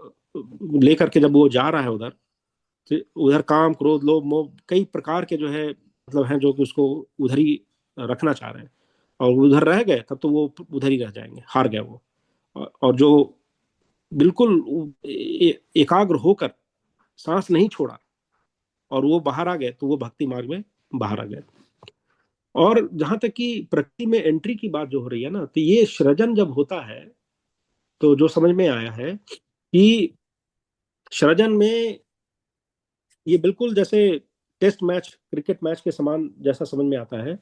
लेकर के जब वो जा रहा है उधर, तो उधर काम क्रोध लोभ मोह कई प्रकार के जो है मतलब हैं, जो कि उसको उधर ही रखना चाह रहे हैं। और उधर रह गए तब तो वो उधर ही रह जाएंगे, हार गए वो। और जो बिल्कुल एकाग्र होकर सांस नहीं छोड़ा और वो बाहर आ गए, तो वो भक्ति मार्ग में बाहर आ गए। और जहां तक कि प्रकृति में एंट्री की बात जो हो रही है ना, तो ये सृजन जब होता है, तो जो समझ में आया है कि सृजन में ये बिल्कुल जैसे टेस्ट मैच, क्रिकेट मैच के समान जैसा समझ में आता है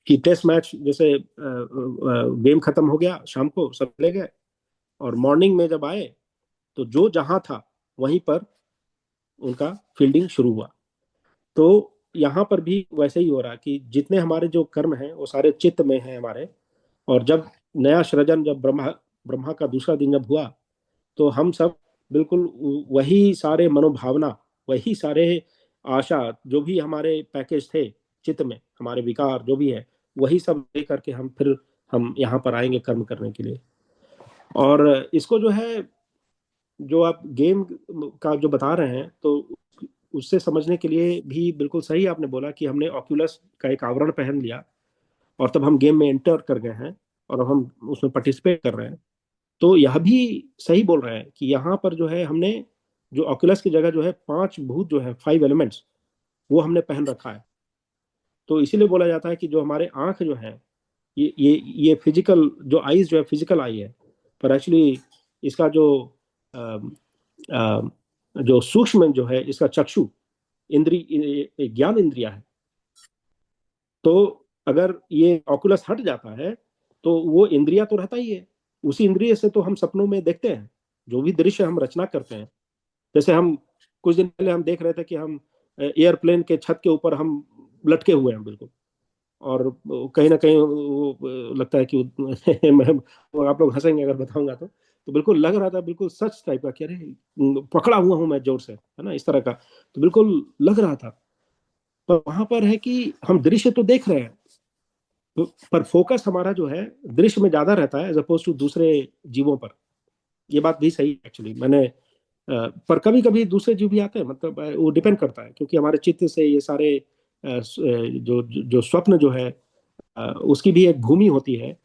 कि टेस्ट मैच जैसे गेम खत्म हो गया, शाम को सब चले गए, और मॉर्निंग में जब आए तो जो जहां था वहीं पर उनका फील्डिंग शुरू हुआ। तो यहाँ पर भी वैसे ही हो रहा कि जितने हमारे जो कर्म हैं वो सारे चित्त में हैं हमारे। और जब नया सृजन, जब ब्रह्मा ब्रह्मा का दूसरा दिन जब हुआ, तो हम सब बिल्कुल वही सारे मनोभावना, वही सारे आशा, जो भी हमारे पैकेज थे चित्त में, हमारे विकार जो भी है, वही सब लेकर के हम यहाँ पर आएंगे कर्म करने के लिए। और इसको जो है, जो आप गेम का जो बता रहे हैं, तो उससे समझने के लिए भी बिल्कुल सही आपने बोला कि हमने ऑक्यूलस का एक आवरण पहन लिया और तब हम गेम में एंटर कर गए हैं और अब हम उसमें पार्टिसिपेट कर रहे हैं। तो यह भी सही बोल रहे हैं कि यहाँ पर जो है हमने, जो ऑक्यूलस की जगह जो है 5 भूत जो है, 5 एलिमेंट्स, वो हमने पहन रखा है। तो इसीलिए बोला जाता है कि जो हमारे आंख जो है, ये फिजिकल जो आईज जो है, फिजिकल आई है, पर एक्चुअली इसका अ, अ, जो सूक्ष्म जो है, इसका चक्षु इंद्री ज्ञान इंद्रिया है। तो अगर ये ऑकुलस हट जाता है तो वो इंद्रिया तो रहता ही है, उसी इंद्रिय से तो हम सपनों में देखते हैं, जो भी दृश्य हम रचना करते हैं। जैसे हम कुछ दिन पहले हम देख रहे थे कि हम एयरप्लेन के छत के ऊपर हम लटके हुए हैं बिल्कुल, और कहीं ना कहीं वो लगता है कि आप लोग हंसेंगे अगर बताऊंगा तो बिल्कुल लग रहा था, बिल्कुल सच टाइप का कि अरे पकड़ा हुआ हूं मैं जोर से, है ना, इस तरह का। तो बिल्कुल लग रहा था। पर वहां पर है कि हम दृश्य तो देख रहे हैं, पर फोकस हमारा जो है दृश्य में ज्यादा रहता है एज अपोज टू दूसरे जीवों पर। ये बात भी सही है एक्चुअली। पर कभी कभी दूसरे जीव भी आते हैं, मतलब वो डिपेंड करता है, क्योंकि हमारे चित्त से ये सारे जो जो स्वप्न जो है, उसकी भी एक भूमि होती है।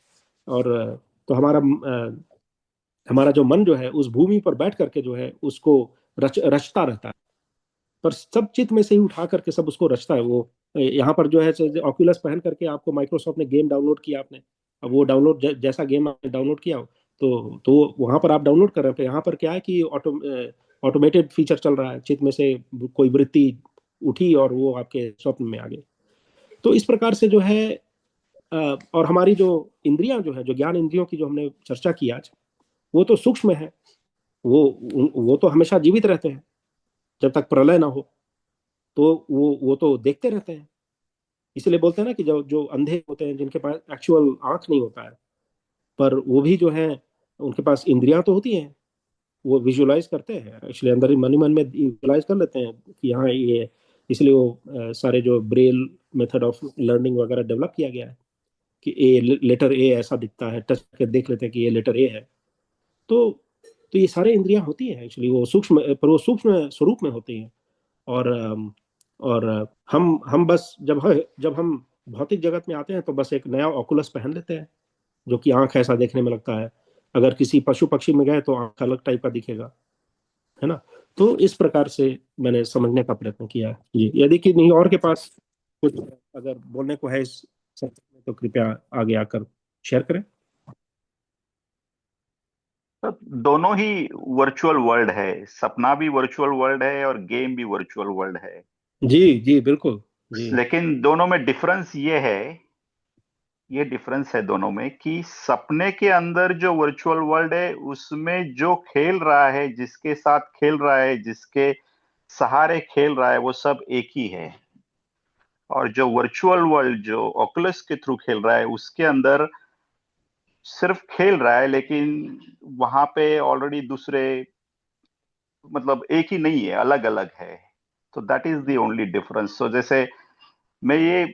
और तो हमारा जो मन जो है उस भूमि पर बैठ करके जो है उसको रचता रहता है। पर सब चित्त में से ही उठा करके सब उसको रचता है वो। यहाँ पर जो है ऑक्यूलस पहन करके आपको माइक्रोसॉफ्ट ने गेम डाउनलोड किया आपने, अब वो डाउनलोड जैसा गेम आपने डाउनलोड किया हो, तो वहां पर आप डाउनलोड कर रहे हैं। तो यहाँ पर क्या है कि ऑटोमेटेड फीचर चल रहा है, चित्त में से कोई वृत्ति उठी और वो आपके स्वप्न में आ गई। तो इस प्रकार से जो है और हमारी जो इंद्रियां जो है, जो ज्ञान इंद्रियों की जो हमने चर्चा की आज, वो तो सूक्ष्म है। वो वो तो हमेशा जीवित रहते हैं जब तक प्रलय ना हो। तो वो तो देखते रहते हैं। इसलिए बोलते हैं ना कि जो जो अंधे होते हैं, जिनके पास एक्चुअल आंख नहीं होता है, पर वो भी जो है उनके पास इंद्रियां तो होती हैं, वो विजुअलाइज करते हैं एक्चुअली, अंदर ही मन ही मन में विजुअलाइज कर लेते हैं कि हाँ ये। इसलिए वो सारे जो ब्रेल मेथड ऑफ लर्निंग वगैरह डेवलप किया गया है कि ए लेटर ए ऐसा दिखता है, टच करके देख लेते हैं कि ये लेटर ए है। तो तो ये सारे इंद्रियां होती हैं एक्चुअली, वो सूक्ष्म, पर वो सूक्ष्म स्वरूप में होती हैं। और हम बस जब हम भौतिक जगत में आते हैं तो बस एक नया ऑकुलस पहन लेते हैं, जो कि आंख ऐसा देखने में लगता है। अगर किसी पशु पक्षी में गए तो आंख अलग टाइप का दिखेगा, है ना। तो इस प्रकार से मैंने समझने का प्रयत्न किया है जी। यदि कि नहीं और के पास कुछ अगर बोलने को है इस सब्जेक्ट में, तो कृपया आगे आकर शेयर करें। तो दोनों ही वर्चुअल वर्ल्ड है, सपना भी वर्चुअल वर्ल्ड है और गेम भी वर्चुअल वर्ल्ड है। जी जी बिल्कुल जी। लेकिन दोनों में डिफरेंस ये डिफरेंस है दोनों में कि सपने के अंदर जो वर्चुअल वर्ल्ड है उसमें जो खेल रहा है, जिसके साथ खेल रहा है, जिसके सहारे खेल रहा है, वो सब एक ही है। और जो वर्चुअल वर्ल्ड जो ओकुलस के थ्रू खेल रहा है उसके अंदर सिर्फ खेल रहा है, लेकिन वहां पे ऑलरेडी दूसरे, मतलब एक ही नहीं है, अलग अलग है। तो that is the only difference. So जैसे मैं ये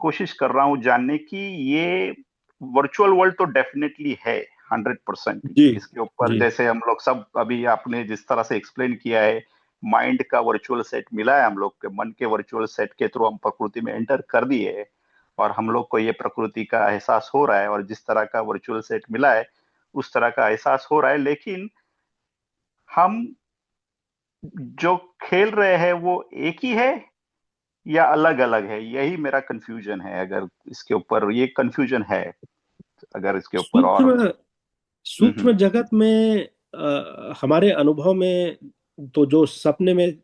कोशिश कर रहा हूं जानने की, ये वर्चुअल वर्ल्ड तो डेफिनेटली है 100%। जी इसके ऊपर जी जैसे हम लोग सब अभी आपने जिस तरह से एक्सप्लेन किया है, माइंड का वर्चुअल सेट मिला है हम लोग के, मन के वर्चुअल सेट के थ्रू हम प्रकृति में एंटर कर दिए है और हम लोग को ये प्रकृति का एहसास हो रहा है, और जिस तरह का वर्चुअल सेट मिला है उस तरह का एहसास हो रहा है। लेकिन हम जो खेल रहे हैं वो एक ही है या अलग अलग है, यही मेरा कंफ्यूजन है। अगर इसके ऊपर ये कंफ्यूजन है, अगर इसके ऊपर और। सूक्ष्म सूक्ष्म जगत में हमारे अनुभव में तो जो सपने में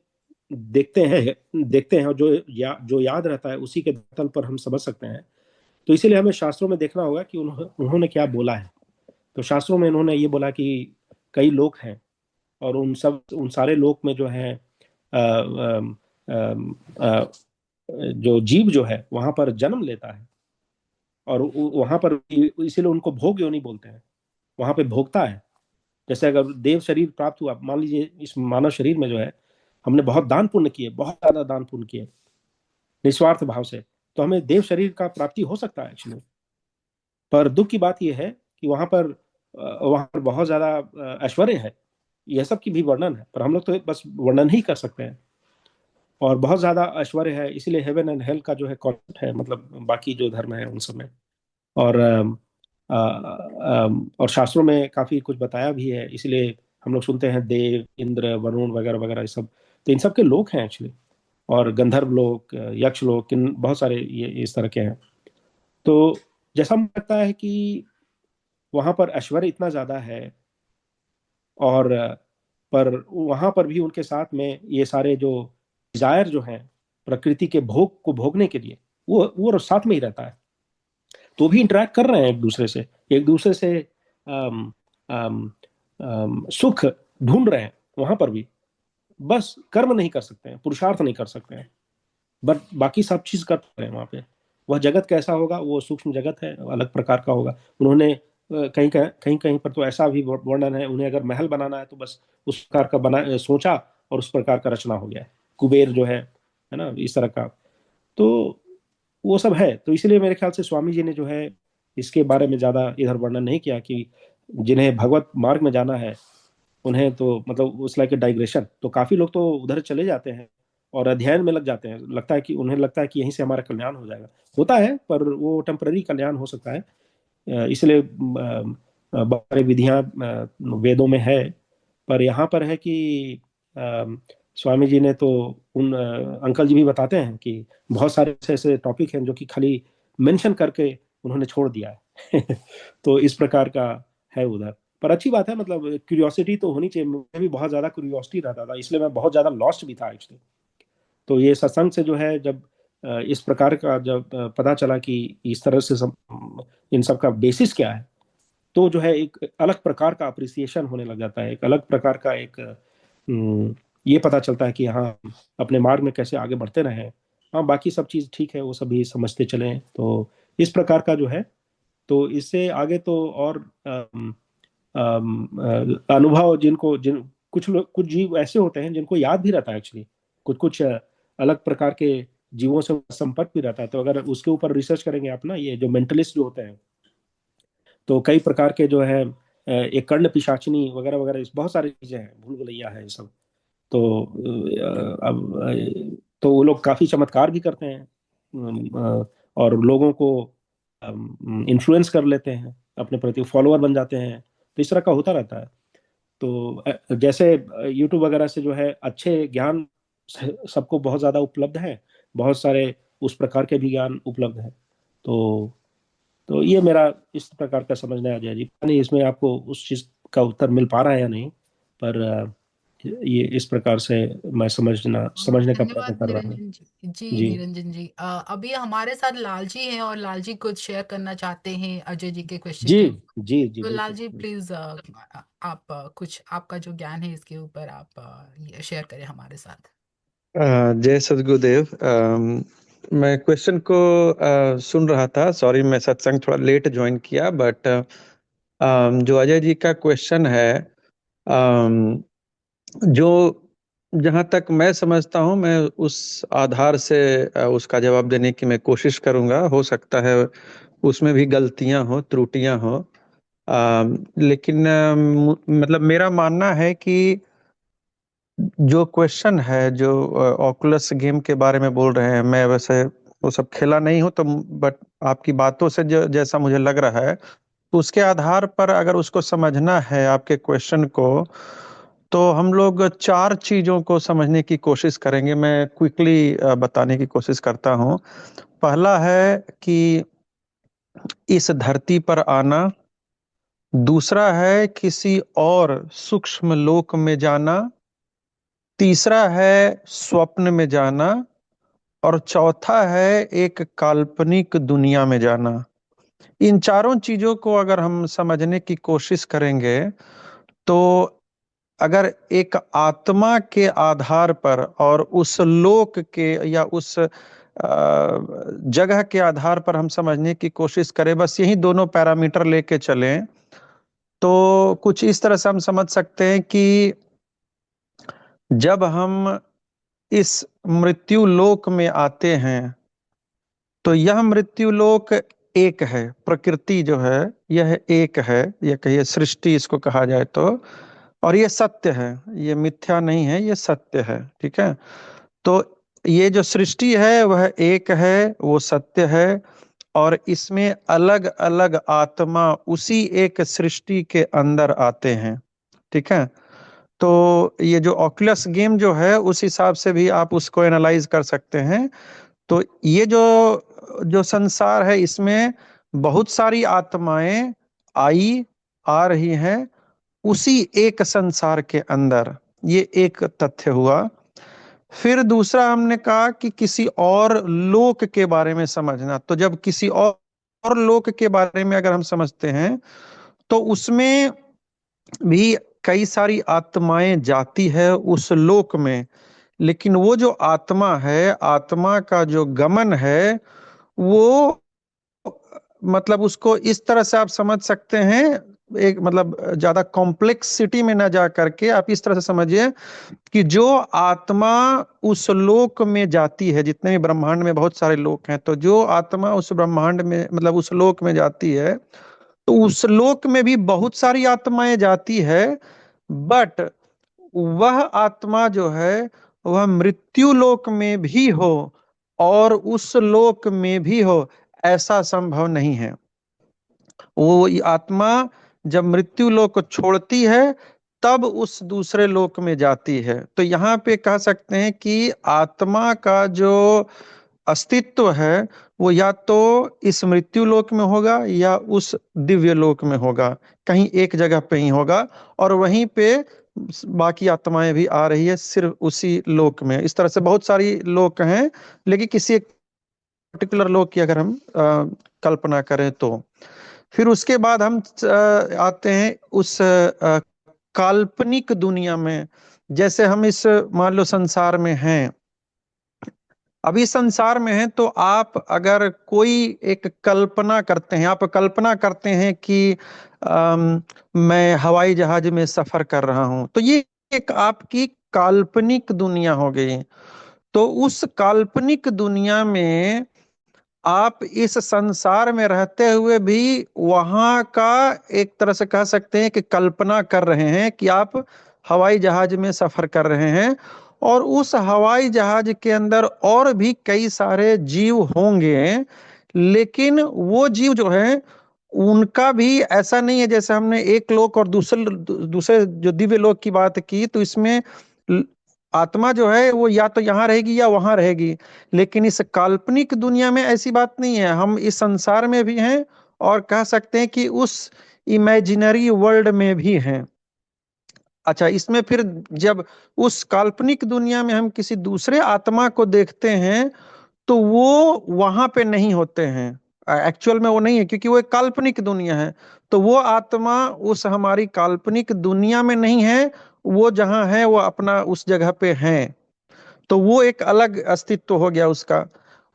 देखते हैं और जो याद रहता है उसी के तल पर हम समझ सकते हैं। तो इसीलिए हमें शास्त्रों में देखना होगा कि उन्होंने क्या बोला है। तो शास्त्रों में इन्होंने ये बोला कि कई लोक हैं, और उन सारे लोक में जो है अ, अम, अम, अ, जो जीव जो है वहां पर जन्म लेता है, और वहां पर इसीलिए उनको भोग योनि बोलते हैं, वहां पे भोगता है। जैसे अगर देव शरीर प्राप्त हुआ, मान लीजिए इस मानव शरीर में जो है हमने बहुत दान पुण्य किए, बहुत ज्यादा दान पुण्य किए निस्वार्थ भाव से, तो हमें देव शरीर का प्राप्ति हो सकता है एक्चुअली। पर दुख की बात यह है कि वहां पर बहुत ज्यादा ऐश्वर्य है, यह सब की भी वर्णन है, पर हम लोग तो बस वर्णन ही कर सकते हैं। और बहुत ज्यादा ऐश्वर्य है, इसीलिए हेवन एंड हेल का जो है कॉन्सेप्ट है, मतलब बाकी जो धर्म है उन सब में। और और शास्त्रों में काफी कुछ बताया भी है, इसलिए हम लोग सुनते हैं देव, इंद्र, वरुण वगैरह वगैरह, ये सब तो इन सब के लोक हैं एक्चुअली। और गंधर्व लोक, यक्ष लोक, इन बहुत सारे ये इस तरह के हैं। तो जैसा मुझे लगता है कि वहां पर ऐश्वर्य इतना ज्यादा है, और पर वहां पर भी उनके साथ में ये सारे जो डिजायर जो हैं प्रकृति के भोग को भोगने के लिए, वो साथ में ही रहता है। तो भी इंटरेक्ट कर रहे हैं एक दूसरे से, एक दूसरे से अम, अम, सुख ढूंढ रहे हैं वहां पर भी। बस कर्म नहीं कर सकते हैं, पुरुषार्थ नहीं कर सकते हैं, बट बाकी सब चीज कर रहे हैं वहां पे। वह जगत कैसा होगा, वो सूक्ष्म जगत है, अलग प्रकार का होगा। उन्होंने कहीं कहीं पर तो ऐसा भी वर्णन है, उन्हें अगर महल बनाना है तो बस उस प्रकार का सोचा और उस प्रकार का रचना हो गया है। कुबेर जो है ना, इस तरह का। तो वो सब है, तो इसीलिए मेरे ख्याल से स्वामी जी ने जो है इसके बारे में ज्यादा इधर वर्णन नहीं किया, कि जिन्हें भगवत मार्ग में जाना है उन्हें तो मतलब उस लाइक डाइग्रेशन, तो काफी लोग तो उधर चले जाते हैं और अध्ययन में लग जाते हैं, लगता है कि उन्हें लगता है कि यहीं से हमारा कल्याण हो जाएगा। होता है, पर वो टेम्पररी कल्याण हो सकता है। इसलिए बहुत सारी विधियां वेदों में है। पर यहाँ पर है कि स्वामी जी ने तो उन अंकल जी भी बताते हैं कि बहुत सारे ऐसे ऐसे टॉपिक हैं जो कि खाली मेंशन करके उन्होंने छोड़ दिया है। तो इस प्रकार का है उधर। पर अच्छी बात है, मतलब क्यूरियोसिटी तो होनी चाहिए। मुझे भी बहुत ज्यादा क्यूरियोसिटी रहता था, इसलिए मैं बहुत ज्यादा लॉस्ट भी था एक्चुअली। तो ये सत्संग से जो है जब इस प्रकार का जब पता चला कि इस तरह से इन सब का बेसिस क्या है, तो जो है एक अलग प्रकार का अप्रिसिएशन होने लग जाता है, एक अलग प्रकार का एक ये पता चलता है कि हाँ, अपने मार्ग में कैसे आगे बढ़ते रहें। हाँ, बाकी सब चीज़ ठीक है, वो सभी समझते चलें। तो इस प्रकार का जो है, तो इससे आगे तो और अनुभव जिनको जिन कुछ लोग, कुछ जीव ऐसे होते हैं जिनको याद भी रहता है एक्चुअली, कुछ कुछ अलग प्रकार के जीवों से संपर्क भी रहता है। तो अगर उसके ऊपर रिसर्च करेंगे आप ना, ये जो मेंटलिस्ट जो होते हैं, तो कई प्रकार के जो है एक कर्ण पिशाचिनी वगैरह वगैरह, इस बहुत सारी चीजें हैं, भूल भुलैया है ये सब। तो अब तो वो लोग काफी चमत्कार भी करते हैं, और लोगों को इन्फ्लुएंस कर लेते हैं, अपने प्रति फॉलोअर बन जाते हैं। तो इस तरह का होता रहता है। तो जैसे यूट्यूब वगैरह से जो है अच्छे ज्ञान सबको बहुत ज्यादा उपलब्ध है, बहुत सारे उस प्रकार के भी ज्ञान उपलब्ध है। तो ये मेरा इस प्रकार का समझना है अजय जी। पता नहीं इसमें आपको उस चीज का उत्तर मिल पा रहा है या नहीं, पर ये इस प्रकार से मैं समझने का प्रयत्न धन्यवाद कर रहा हूँ। निरंजन जी। जी जी निरंजन जी, अभी हमारे साथ लाल जी हैं और लाल जी कुछ शेयर करना चाहते हैं अजय जी के क्वेश्चन जी के ऊपर। जी जी तो लाल बिल्कुल। जी प्लीज, आप कुछ आपका जो ज्ञान है इसके ऊपर आप शेयर करें हमारे साथ। जय सद्गुरुदेव। मैं क्वेश्चन को सुन रहा था। सॉरी, मैं सत्संग थोड़ा लेट ज्वाइन किया, बट जो अजय जी का क्वेश्चन है, अम, जो जहाँ तक मैं समझता हूँ, मैं उस आधार से उसका जवाब देने की मैं कोशिश करूँगा। हो सकता है उसमें भी गलतियाँ हो, त्रुटियाँ हो, लेकिन मतलब मेरा मानना है कि जो क्वेश्चन है, जो ऑकुलस गेम के बारे में बोल रहे हैं, मैं वैसे वो सब खेला नहीं हूँ, तो बट आपकी बातों से जो जैसा मुझे लग रहा है, तो उसके आधार पर अगर उसको समझना है आपके क्वेश्चन को, तो हम लोग चार चीजों को समझने की कोशिश करेंगे। मैं क्विकली बताने की कोशिश करता हूँ। पहला है कि इस धरती पर आना। दूसरा है किसी और सूक्ष्म लोक में जाना। तीसरा है स्वप्न में जाना। और चौथा है एक काल्पनिक दुनिया में जाना। इन चारों चीजों को अगर हम समझने की कोशिश करेंगे, तो अगर एक आत्मा के आधार पर और उस लोक के या उस जगह के आधार पर हम समझने की कोशिश करें, बस यही दोनों पैरामीटर लेके चलें, तो कुछ इस तरह से हम समझ सकते हैं कि जब हम इस मृत्यु लोक में आते हैं तो यह मृत्यु लोक एक है, प्रकृति जो है यह एक है, यह कहिए सृष्टि इसको कहा जाए तो, और ये सत्य है, ये मिथ्या नहीं है, ये सत्य है। ठीक है, तो ये जो सृष्टि है वह एक है, वो सत्य है, और इसमें अलग अलग आत्मा उसी एक सृष्टि के अंदर आते हैं। ठीक है, तो ये जो ऑक्यूलस गेम जो है उस हिसाब से भी आप उसको एनालाइज कर सकते हैं। तो ये जो जो संसार है इसमें बहुत सारी आत्माएं आई आ रही हैं उसी एक संसार के अंदर, ये एक तथ्य हुआ। फिर दूसरा हमने कहा कि किसी और लोक के बारे में समझना, तो जब किसी और लोक के बारे में अगर हम समझते हैं तो उसमें भी कई सारी आत्माएं जाती है उस लोक में, लेकिन वो जो आत्मा है, आत्मा का जो गमन है वो मतलब उसको इस तरह से आप समझ सकते हैं, एक मतलब ज्यादा कॉम्प्लेक्सिटी में ना जा करके आप इस तरह से समझिए कि जो आत्मा उस लोक में जाती है, जितने भी ब्रह्मांड में बहुत सारे लोक हैं, तो जो आत्मा उस ब्रह्मांड में मतलब उस लोक में जाती है तो उस लोक में भी बहुत सारी आत्माएं जाती है, बट वह आत्मा जो है वह मृत्यु लोक में भी हो और उस लोक में भी हो, ऐसा संभव नहीं है। वो आत्मा जब मृत्यु लोक को छोड़ती है तब उस दूसरे लोक में जाती है। तो यहाँ पे कह सकते हैं कि आत्मा का जो अस्तित्व है वो या तो इस मृत्यु लोक में होगा या उस दिव्य लोक में होगा, कहीं एक जगह पे ही होगा, और वहीं पे बाकी आत्माएं भी आ रही है सिर्फ उसी लोक में। इस तरह से बहुत सारी लोक हैं, लेकिन किसी एक पर्टिकुलर लोक की अगर हम कल्पना करें तो फिर उसके बाद हम आते हैं उस काल्पनिक दुनिया में। जैसे हम इस मान लो संसार में हैं, अभी संसार में हैं, तो आप अगर कोई एक कल्पना करते हैं, आप कल्पना करते हैं कि मैं हवाई जहाज में सफर कर रहा हूं, तो ये एक आपकी काल्पनिक दुनिया हो गई। तो उस काल्पनिक दुनिया में आप इस संसार में रहते हुए भी वहां का एक तरह से कह सकते हैं कि कल्पना कर रहे हैं कि आप हवाई जहाज में सफर कर रहे हैं, और उस हवाई जहाज के अंदर और भी कई सारे जीव होंगे, लेकिन वो जीव जो है उनका भी ऐसा नहीं है जैसे हमने एक लोक और दूसरे दूसरे जो दिव्य लोक की बात की, तो इसमें आत्मा जो है वो या तो यहाँ रहेगी या वहां रहेगी। लेकिन इस काल्पनिक दुनिया में ऐसी बात नहीं है, हम इस संसार में भी हैं और कह सकते हैं कि उस इमेजिनरी वर्ल्ड में भी हैं। अच्छा, इसमें फिर जब उस काल्पनिक दुनिया में हम किसी दूसरे आत्मा को देखते हैं तो वो वहां पे नहीं होते हैं, एक्चुअल में वो नहीं है, क्योंकि वो एक काल्पनिक दुनिया है। तो वो आत्मा उस हमारी काल्पनिक दुनिया में नहीं है, वो जहां है वो अपना उस जगह पे है, तो वो एक अलग अस्तित्व हो गया उसका।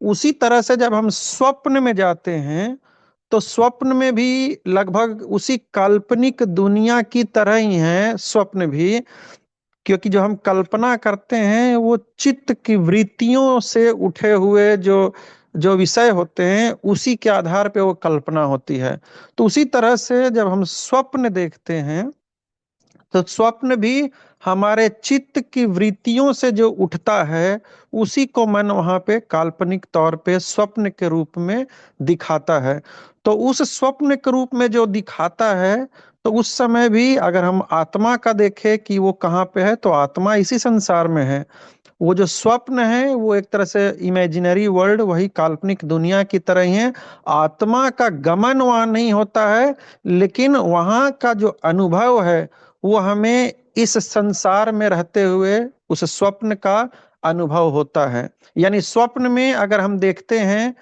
उसी तरह से जब हम स्वप्न में जाते हैं तो स्वप्न में भी लगभग उसी काल्पनिक दुनिया की तरह ही है स्वप्न भी, क्योंकि जो हम कल्पना करते हैं वो चित्त की वृत्तियों से उठे हुए जो जो विषय होते हैं उसी के आधार पे वो कल्पना होती है। तो उसी तरह से जब हम स्वप्न देखते हैं तो स्वप्न भी हमारे चित्त की वृत्तियों से जो उठता है उसी को मन वहां पे काल्पनिक तौर पे स्वप्न के रूप में दिखाता है। तो उस स्वप्न के रूप में जो दिखाता है, तो उस समय भी अगर हम आत्मा का देखें कि वो कहाँ पे है, तो आत्मा इसी संसार में है। वो जो स्वप्न है वो एक तरह से इमेजिनरी वर्ल्ड, वही काल्पनिक दुनिया की तरह ही है। आत्मा का गमन वहां नहीं होता है, लेकिन वहां का जो अनुभव है वो हमें इस संसार में रहते हुए उस स्वप्न का अनुभव होता है। यानी स्वप्न में अगर हम देखते हैं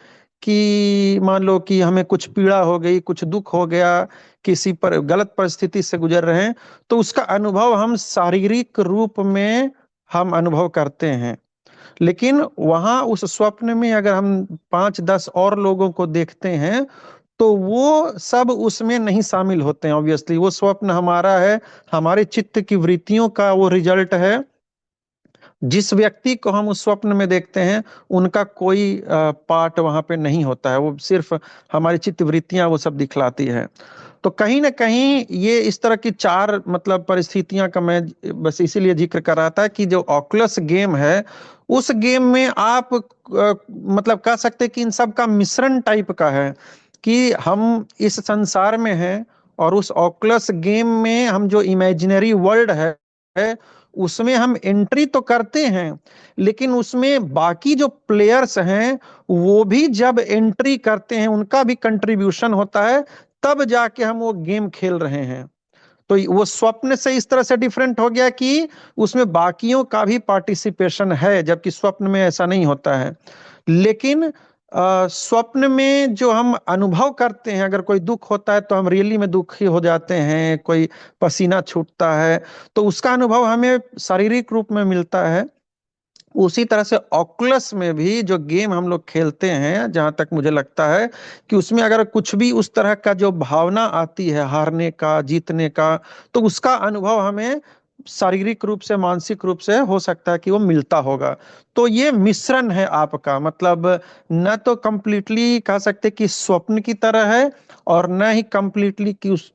कि मान लो कि हमें कुछ पीड़ा हो गई, कुछ दुख हो गया, किसी पर गलत परिस्थिति से गुजर रहे हैं, तो उसका अनुभव हम शारीरिक रूप में हम अनुभव करते हैं। लेकिन वहां उस स्वप्न में अगर हम 5-10 और लोगों को देखते हैं तो वो सब उसमें नहीं शामिल होते हैं। ऑब्वियसली वो स्वप्न हमारा है, हमारे चित्त की वृत्तियों का वो रिजल्ट है। जिस व्यक्ति को हम उस स्वप्न में देखते हैं उनका कोई पार्ट वहां पे नहीं होता है, वो सिर्फ हमारी चित्त वृत्तियां वो सब दिखलाती है। तो कहीं ना कहीं ये इस तरह की चार मतलब परिस्थितियां का मैं बस इसीलिए जिक्र कर रहा था कि जो ऑकुलस गेम है उस गेम में आप मतलब कह सकते हैं कि इन सब का मिश्रण टाइप का है कि हम इस संसार में हैं और उस ऑकुलस गेम में हम जो इमेजिनरी वर्ल्ड है उसमें हम एंट्री तो करते हैं, लेकिन उसमें बाकी जो प्लेयर्स हैं वो भी जब एंट्री करते हैं उनका भी कंट्रीब्यूशन होता है, तब जाके हम वो गेम खेल रहे हैं। तो वो स्वप्न से इस तरह से डिफरेंट हो गया कि उसमें बाकियों का भी पार्टिसिपेशन है, जबकि स्वप्न में ऐसा नहीं होता है। लेकिन स्वप्न में जो हम अनुभव करते हैं, अगर कोई दुख होता है तो हम रियली में दुखी हो जाते हैं, कोई पसीना छूटता है तो उसका अनुभव हमें शारीरिक रूप में मिलता है। उसी तरह से ऑकुलस में भी जो गेम हम लोग खेलते हैं, जहां तक मुझे लगता है कि उसमें अगर कुछ भी उस तरह का जो भावना आती है हारने का, जीतने का, तो उसका अनुभव हमें शारीरिक रूप से, मानसिक रूप से हो सकता है कि वो मिलता होगा। तो ये मिश्रण है आपका, मतलब न तो कंप्लीटली कह सकते कि स्वप्न की तरह है और न ही कंप्लीटली कि उस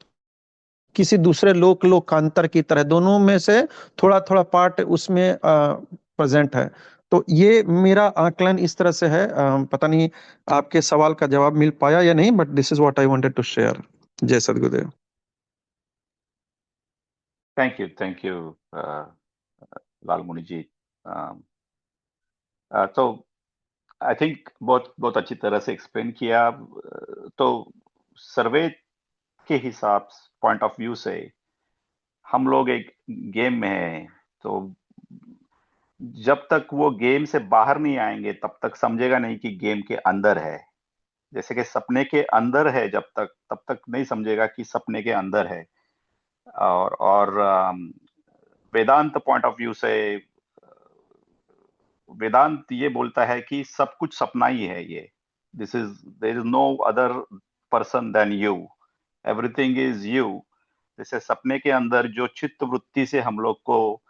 किसी दूसरे लोकांतर की तरह, दोनों में से थोड़ा थोड़ा पार्ट उसमें प्रेजेंट है। तो ये मेरा आकलन इस तरह से है। पता नहीं आपके सवाल का जवाब मिल पाया या नहीं, but this is what I wanted to share. जय सद्गुरुदेव। Thank you Lalmuni ji. तो आई थिंक बहुत बहुत अच्छी तरह से एक्सप्लेन किया। तो सर्वे के हिसाब पॉइंट ऑफ व्यू से हम लोग एक गेम में हैं, तो जब तक वो गेम से बाहर नहीं आएंगे तब तक समझेगा नहीं कि गेम के अंदर है। जैसे कि सपने के अंदर है, जब तक तब तक नहीं समझेगा कि सपने के अंदर है। और वेदांत पॉइंट ऑफ व्यू से वेदांत ये बोलता है कि सब कुछ सपना ही है। ये there is no other person than you, everything is you. जैसे सपने के अंदर जो चित्त वृत्ति से हम लोग को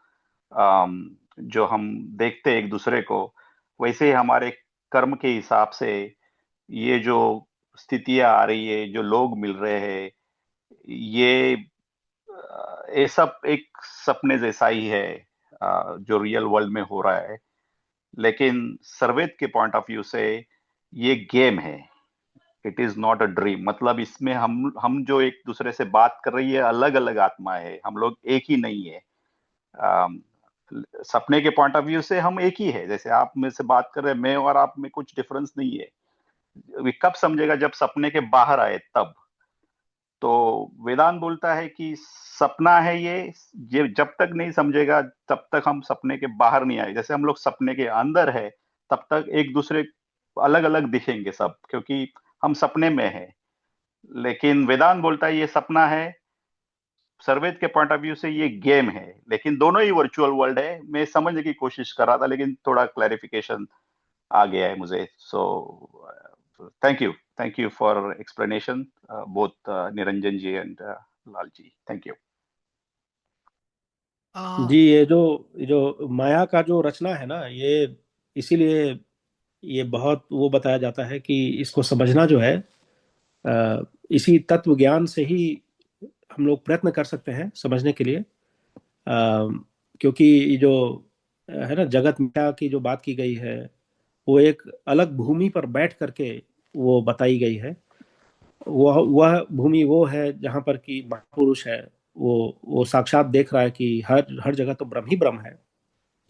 जो हम देखते हैं एक दूसरे को, वैसे ही हमारे कर्म के हिसाब से ये जो स्थितियां आ रही है, जो लोग मिल रहे हैं, ये ये सब एक सपने जैसा ही है जो रियल वर्ल्ड में हो रहा है। लेकिन सर्वेद के पॉइंट ऑफ व्यू से ये गेम है, it is not a dream. मतलब इसमें हम जो एक दूसरे से बात कर रही है, अलग अलग आत्मा है, हम लोग एक ही नहीं है। अम, सपने के पॉइंट ऑफ व्यू से हम एक ही है। जैसे आप में से बात कर रहे हैं, मैं और आप में कुछ डिफरेंस नहीं है। वे कब समझेगा? जब सपने के बाहर आए तब। तो वेदांत बोलता है कि सपना है ये जब तक नहीं समझेगा तब तक हम सपने के बाहर नहीं आए। जैसे हम लोग सपने के अंदर है तब तक एक दूसरे अलग अलग दिखेंगे सब, क्योंकि हम सपने में है। लेकिन वेदांत बोलता है ये सपना है, सर्वेद के पॉइंट ऑफ व्यू से ये गेम है। लेकिन दोनों ही वर्चुअल वर्ल्ड है। मैं समझने की कोशिश कर रहा था, लेकिन थोड़ा क्लैरिफिकेशन आ गया है मुझे। So thank you for explanation, both Niranjan ji and Lal ji. Thank you. जी, ये जो माया का जो रचना है ना, ये इसीलिए ये बहुत वो बताया जाता है कि इसको समझना जो है इसी तत्व ज्ञान से ही हम लोग प्रयत्न कर सकते हैं समझने के लिए। क्योंकि ये जो है ना, जगत माया की जो बात की गई है वो एक अलग भूमि पर बैठ करके वो बताई गई है। वह भूमि वो है जहाँ पर कि महापुरुष है, वो साक्षात देख रहा है कि हर हर जगह तो ब्रह्म ही ब्रह्म है।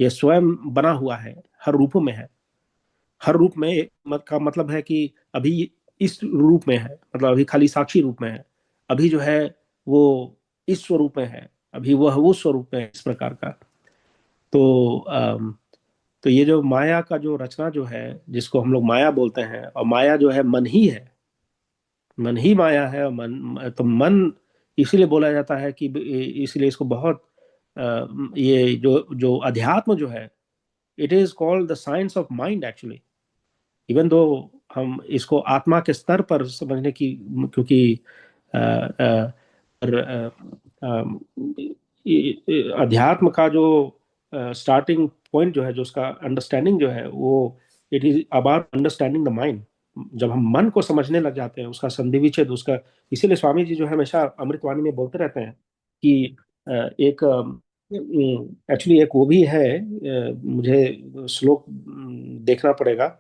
ये स्वयं बना हुआ है, हर रूप में है। हर रूप में का मतलब है कि अभी इस रूप में है, मतलब अभी खाली साक्षी रूप में है। अभी जो है वो इस स्वरूप में है, अभी वह वो स्वरूप में है, इस प्रकार का। तो तो ये जो माया का जो रचना जो है, जिसको हम लोग माया बोलते हैं, और माया जो है मन ही है, मन ही माया है। और मन तो मन इसीलिए बोला जाता है कि इसीलिए इसको बहुत ये जो जो अध्यात्म जो है, it is called the science of mind actually. Even though हम इसको आत्मा के स्तर पर समझने की, क्योंकि अ, अ, और, अध्यात्म का जो स्टार्टिंग पॉइंट जो है, जो उसका अंडरस्टैंडिंग जो है, वो it is about understanding the mind. जब हम मन को समझने लग जाते हैं, उसका संधि विच्छेद उसका, इसीलिए स्वामी जी जो है हमेशा अमृतवाणी में बोलते रहते हैं कि एक एक्चुअली एक वो भी है, मुझे श्लोक देखना पड़ेगा,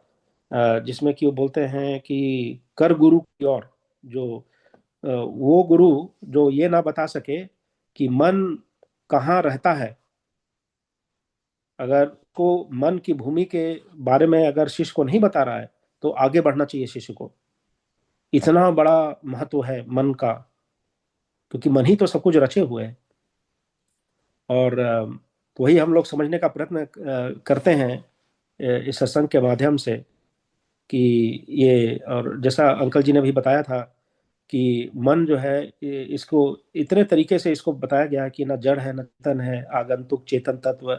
जिसमें कि वो बोलते हैं कि कर गुरु की ओर, जो वो गुरु जो ये ना बता सके कि मन कहाँ रहता है, अगर को मन की भूमि के बारे में अगर शिष्य को नहीं बता रहा है, तो आगे बढ़ना चाहिए शिष्य को। इतना बड़ा महत्व है मन का, क्योंकि मन ही तो सब कुछ रचे हुए है। और वही हम लोग समझने का प्रयत्न करते हैं इस सत्संग के माध्यम से, कि ये, और जैसा अंकल जी ने भी बताया था कि मन जो है, इसको इतने तरीके से इसको बताया गया है कि ना जड़ है, न चेतन है, आगंतुक चेतन तत्व,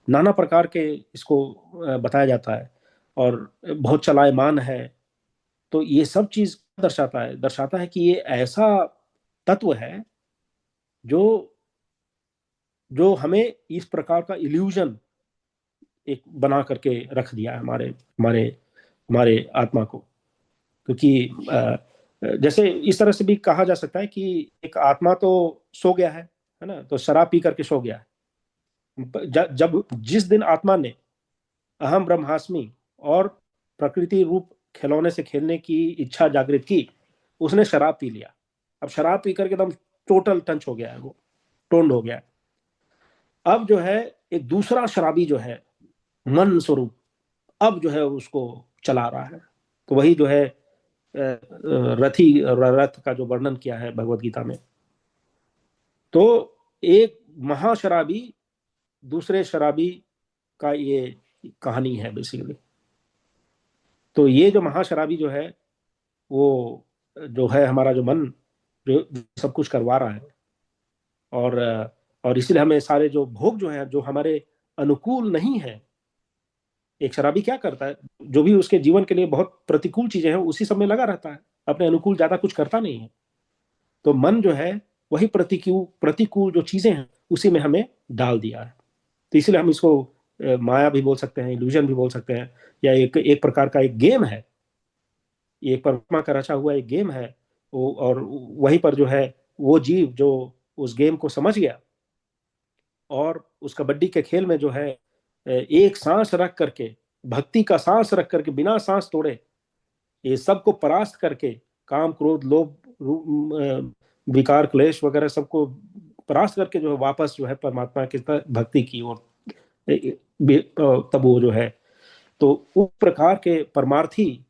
नाना प्रकार के इसको बताया जाता है, और बहुत चलायमान है। तो ये सब चीज दर्शाता है कि ये ऐसा तत्व है जो जो हमें इस प्रकार का इल्यूजन एक बना करके रख दिया है हमारे हमारे हमारे आत्मा को। क्योंकि जैसे इस तरह से भी कहा जा सकता है कि एक आत्मा तो सो गया है ना, तो शराब पी करके सो गया है। जब जिस दिन आत्मा ने अहम ब्रह्मास्मि और प्रकृति रूप खिलौने से खेलने की इच्छा जागृत की, उसने शराब पी लिया। अब शराब पी करके एकदम टोटल टंच हो गया है, वो टोन्ड हो गया है। अब जो है एक दूसरा शराबी जो है मन स्वरूप, अब जो है उसको चला रहा है। तो वही जो है रथी रथ का जो वर्णन किया है भगवत गीता में। तो एक महाशराबी दूसरे शराबी का ये कहानी है बेसिकली। तो ये जो महाशराबी जो है, वो जो है हमारा जो मन, जो सब कुछ करवा रहा है। और और इसलिए हमें सारे जो भोग जो है, जो हमारे अनुकूल नहीं है, एक शराबी क्या करता है, जो भी उसके जीवन के लिए बहुत प्रतिकूल चीजें हैं उसी सब में लगा रहता है, अपने अनुकूल ज्यादा कुछ करता नहीं है। तो मन जो है वही प्रतिकूल प्रतिकूल जो चीजें हैं उसी में हमें डाल दिया है। तो इसलिए हम इसको माया भी बोल सकते हैं, इल्यूजन भी बोल सकते हैं, या एक एक प्रकार का एक गेम है। ये एक परमात्मा का रचा हुआ एक गेम है। और वहीं पर जो है वो जीव जो उस गेम को समझ गया, और उस कबड्डी के खेल में जो है एक सांस रख करके, भक्ति का सांस रख करके, बिना सांस तोड़े ये सबको परास्त करके, काम क्रोध लोभ विकार क्लेश वगैरह सबको परास्त करके जो है वापस जो है परमात्मा की भक्ति की ओर, तब वो जो है, तो उस प्रकार के परमार्थी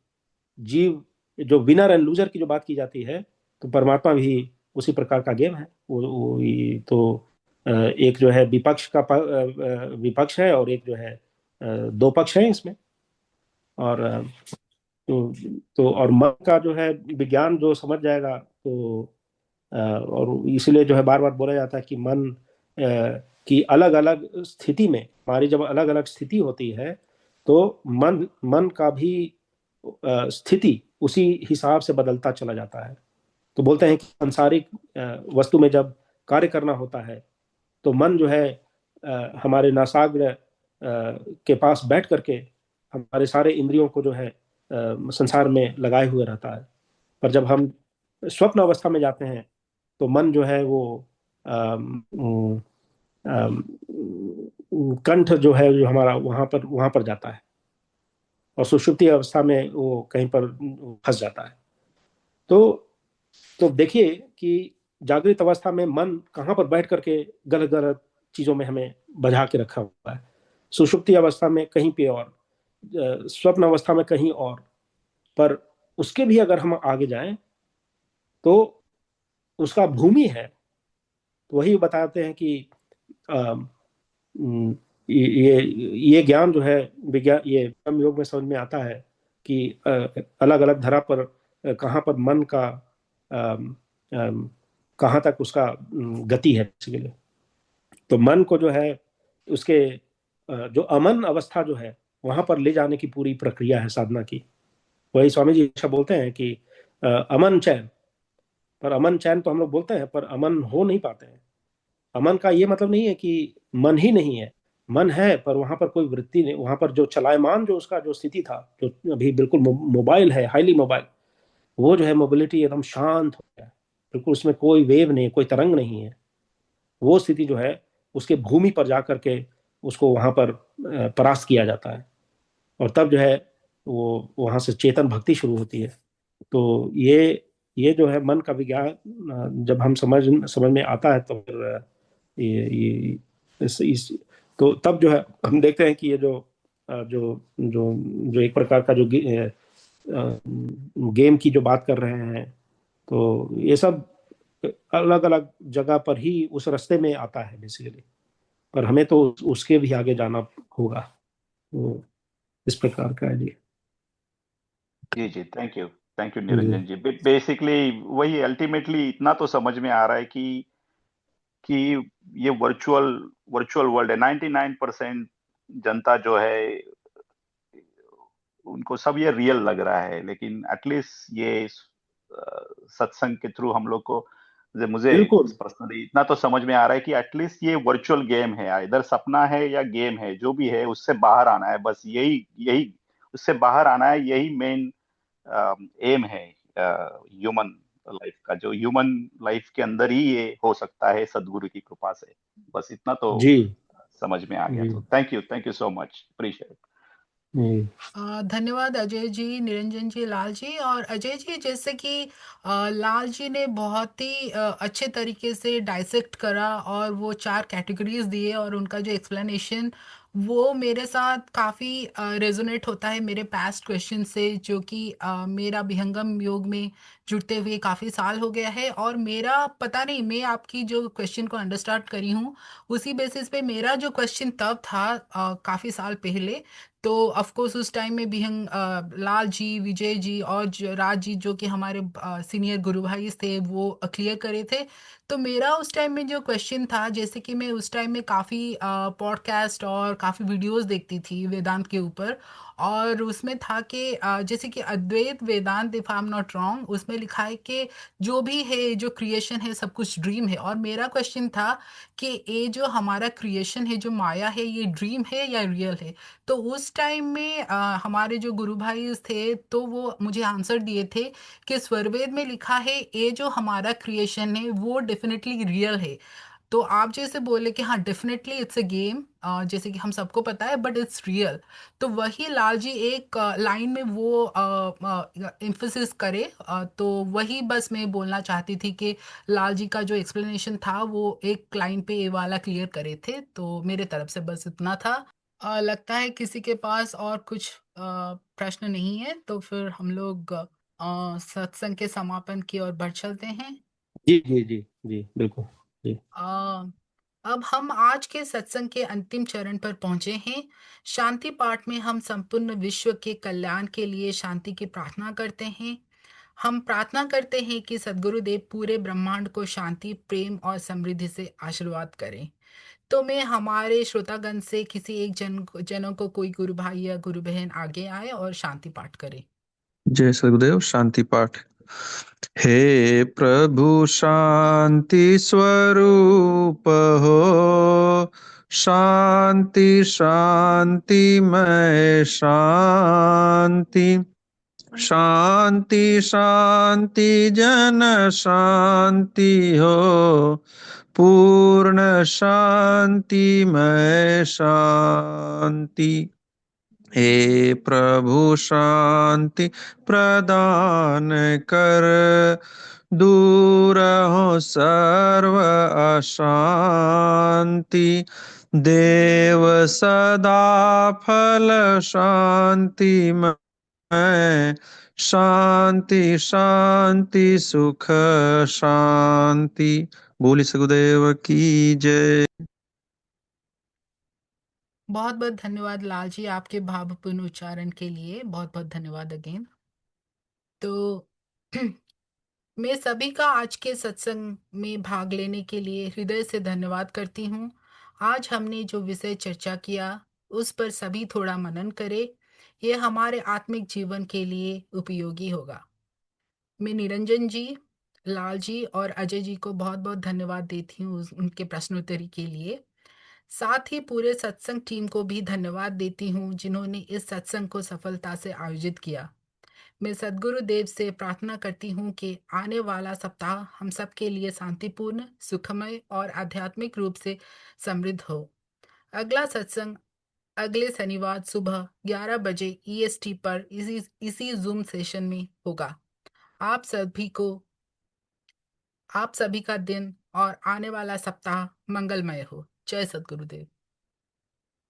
जीव, जो विनर एंड लूजर की जो बात की जाती है, तो परमात्मा भी उसी प्रकार का गेम है। वो तो एक जो है विपक्ष का विपक्ष है, और एक जो है दो पक्ष है इसमें। और तो और मन का जो है विज्ञान जो समझ जाएगा, तो और इसलिए जो है बार बार बोला जाता है कि मन की अलग अलग स्थिति में, हमारी जब अलग अलग स्थिति होती है, तो मन मन का भी स्थिति उसी हिसाब से बदलता चला जाता है। तो बोलते हैं कि सांसारिक वस्तु में जब कार्य करना होता है, तो मन जो है हमारे नासाग्र के पास बैठ करके हमारे सारे इंद्रियों को जो है संसार में लगाए हुए रहता है। पर जब हम स्वप्न अवस्था में जाते हैं, तो मन जो है वो कंठ जो है जो हमारा वहां पर जाता है, और सुषुप्ति अवस्था में वो कहीं पर फंस जाता है। तो देखिए कि जागृत अवस्था में मन कहाँ पर बैठ करके गलत गलत चीजों में हमें बझा के रखा हुआ है, सुषुप्ति अवस्था में कहीं पे और, स्वप्न अवस्था में कहीं और। पर उसके भी अगर हम आगे जाएं, तो उसका भूमि है। तो वही बताते हैं कि ये ज्ञान जो है विज्ञान, ये ब्रह्म योग में समझ में आता है कि अलग अलग धरा पर कहाँ पर मन का कहाँ तक उसका गति है बेसिकली। तो मन को जो है उसके जो अमन अवस्था जो है वहां पर ले जाने की पूरी प्रक्रिया है साधना की। वही स्वामी जी अच्छा बोलते हैं कि अमन चैन, पर अमन चैन तो हम लोग बोलते हैं पर अमन हो नहीं पाते हैं। अमन का ये मतलब नहीं है कि मन ही नहीं है, मन है पर वहां पर कोई वृत्ति नहीं, वहां पर जो चलायमान जो उसका जो स्थिति था, जो अभी बिल्कुल मोबाइल है, हाईली मोबाइल, वो जो है मोबिलिटी एकदम शांत हो गया है, बिल्कुल उसमें कोई वेव नहीं, कोई तरंग नहीं है। वो स्थिति जो है उसके भूमि पर जा करके उसको वहां पर परास्त किया जाता है, और तब जो है वो वहां से चेतन भक्ति शुरू होती है। तो ये जो है मन का विज्ञान जब हम समझ में आता है तो फिर ये इस तो तब जो है हम देखते हैं कि ये जो जो जो जो एक प्रकार का जो गेम की जो बात कर रहे हैं, तो ये सब अलग अलग जगह पर ही उस रास्ते में आता है बेसिकली, पर हमें तो उसके भी आगे जाना होगा। तो इस प्रकार का है जी। जी जी, थैंक यू जी निरंजन जी। बेसिकली वही अल्टीमेटली इतना तो समझ में आ रहा है कि ये वर्चुअल वर्चुअल वर्ल्ड है। 99% जनता जो है उनको सब ये रियल लग रहा है, लेकिन एटलीस्ट ये सत्संग के थ्रू हम लोग को, मुझे बिल्कुल। पर्सनली इतना तो समझ में आ रहा है कि एटलीस्ट ये वर्चुअल गेम है, इधर सपना है या गेम है, जो भी है उससे बाहर आना है, बस यही यही उससे बाहर आना है, यही मेन एम है ह्यूमन लाइफ का। जो ह्यूमन लाइफ के अंदर ही ये हो सकता है सदगुरु की कृपा से। बस इतना तो जी समझ में आ गया। जी तो thank you so much, appreciate. जी धन्यवाद अजय जी, निरंजन जी, लाल जी। और अजय जी, जैसे कि लाल जी ने बहुत ही अच्छे तरीके से डाइसेक्ट करा और वो 4 कैटेगरीज दिए, और उनका जो एक्सप्लेनेशन वो मेरे साथ काफ़ी रेजोनेट होता है मेरे पास्ट क्वेश्चन से, जो कि मेरा विहंगम योग में जुड़ते हुए काफ़ी साल हो गया है। और मेरा पता नहीं, मैं आपकी जो क्वेश्चन को अंडरस्टैंड करी हूँ उसी बेसिस पे मेरा जो क्वेश्चन तब था काफ़ी साल पहले, तो ऑफ कोर्स उस टाइम में भी हम लाल जी, विजय जी और राज जी, जो कि हमारे सीनियर गुरु भाई थे, वो क्लियर करे थे। तो मेरा उस टाइम में जो क्वेश्चन था, जैसे कि मैं उस टाइम में काफ़ी पॉडकास्ट और काफ़ी वीडियोस देखती थी वेदांत के ऊपर, और उसमें था कि जैसे कि Advaita Vedanta, if I am not wrong, उसमें लिखा है कि जो भी है, जो क्रिएशन है, सब कुछ ड्रीम है। और मेरा क्वेश्चन था कि ये जो हमारा क्रिएशन है, जो माया है, ये ड्रीम है या रियल है? तो उस टाइम में हमारे जो गुरु भाई थे, तो वो मुझे आंसर दिए थे कि स्वरवेद में लिखा है ये जो हमारा क्रिएशन है वो डेफिनेटली रियल है। तो आप जैसे बोले कि हाँ, डेफिनेटली इट्स अ गेम, जैसे कि हम सबको पता है, बट इट्स रियल। तो वही लाल जी एक लाइन में वो इम्फोसिस करे, तो वही बस मैं बोलना चाहती थी कि लाल जी का जो एक्सप्लेनेशन था वो एक लाइन पे ये वाला क्लियर करे थे। तो मेरे तरफ से बस इतना था। लगता है किसी के पास और कुछ प्रश्न नहीं है, तो फिर हम लोग सत्संग के समापन की ओर बढ़ चलते हैं। जी जी जी जी बिल्कुल जी। अ, अब हम आज के सत्संग के अंतिम चरण पर पहुंचे हैं। शांति पाठ में हम संपूर्ण विश्व के कल्याण के लिए शांति की प्रार्थना करते हैं। हम प्रार्थना करते हैं कि सद्गुरुदेव पूरे ब्रह्मांड को शांति, प्रेम और समृद्धि से आशीर्वाद करें। तो मैं हमारे श्रोतागण से किसी एक जनों को, कोई गुरु भाई या गुरु बहन आगे आए और शांति पाठ करे। जय सद्गुरुदेव। शांति पाठ। हे प्रभु शांति स्वरूप हो, शांति शांति मैं शांति, शांति शांति जन शांति हो, पूर्ण शांति मैं शांति। हे प्रभु शांति प्रदान कर, दूर हो सर्व अशांति, देव सदा फल शांति मैं, शांति शांति सुख शांति। बोली सगुदेव की जय। बहुत बहुत धन्यवाद लाल जी, आपके भावपूर्ण उच्चारण के लिए बहुत बहुत धन्यवाद अगेन। तो मैं सभी का आज के सत्संग में भाग लेने के लिए हृदय से धन्यवाद करती हूँ। आज हमने जो विषय चर्चा किया उस पर सभी थोड़ा मनन करें, यह हमारे आत्मिक जीवन के लिए उपयोगी होगा। मैं निरंजन जी, लाल जी और अजय जी को बहुत बहुत धन्यवाद देती हूँ उनके प्रश्नोत्तरी के लिए। साथ ही पूरे सत्संग टीम को भी धन्यवाद देती हूँ जिन्होंने इस सत्संग को सफलता से आयोजित किया। मैं सद्गुरु देव से प्रार्थना करती हूँ कि आने वाला सप्ताह हम सबके लिए शांतिपूर्ण, सुखमय और आध्यात्मिक रूप से समृद्ध हो। अगला सत्संग अगले शनिवार सुबह 11 बजे ईएसटी पर इसी जूम सेशन में होगा। आप सभी को आप सभी का दिन और आने वाला सप्ताह मंगलमय हो। जय सद्गुरुदेव।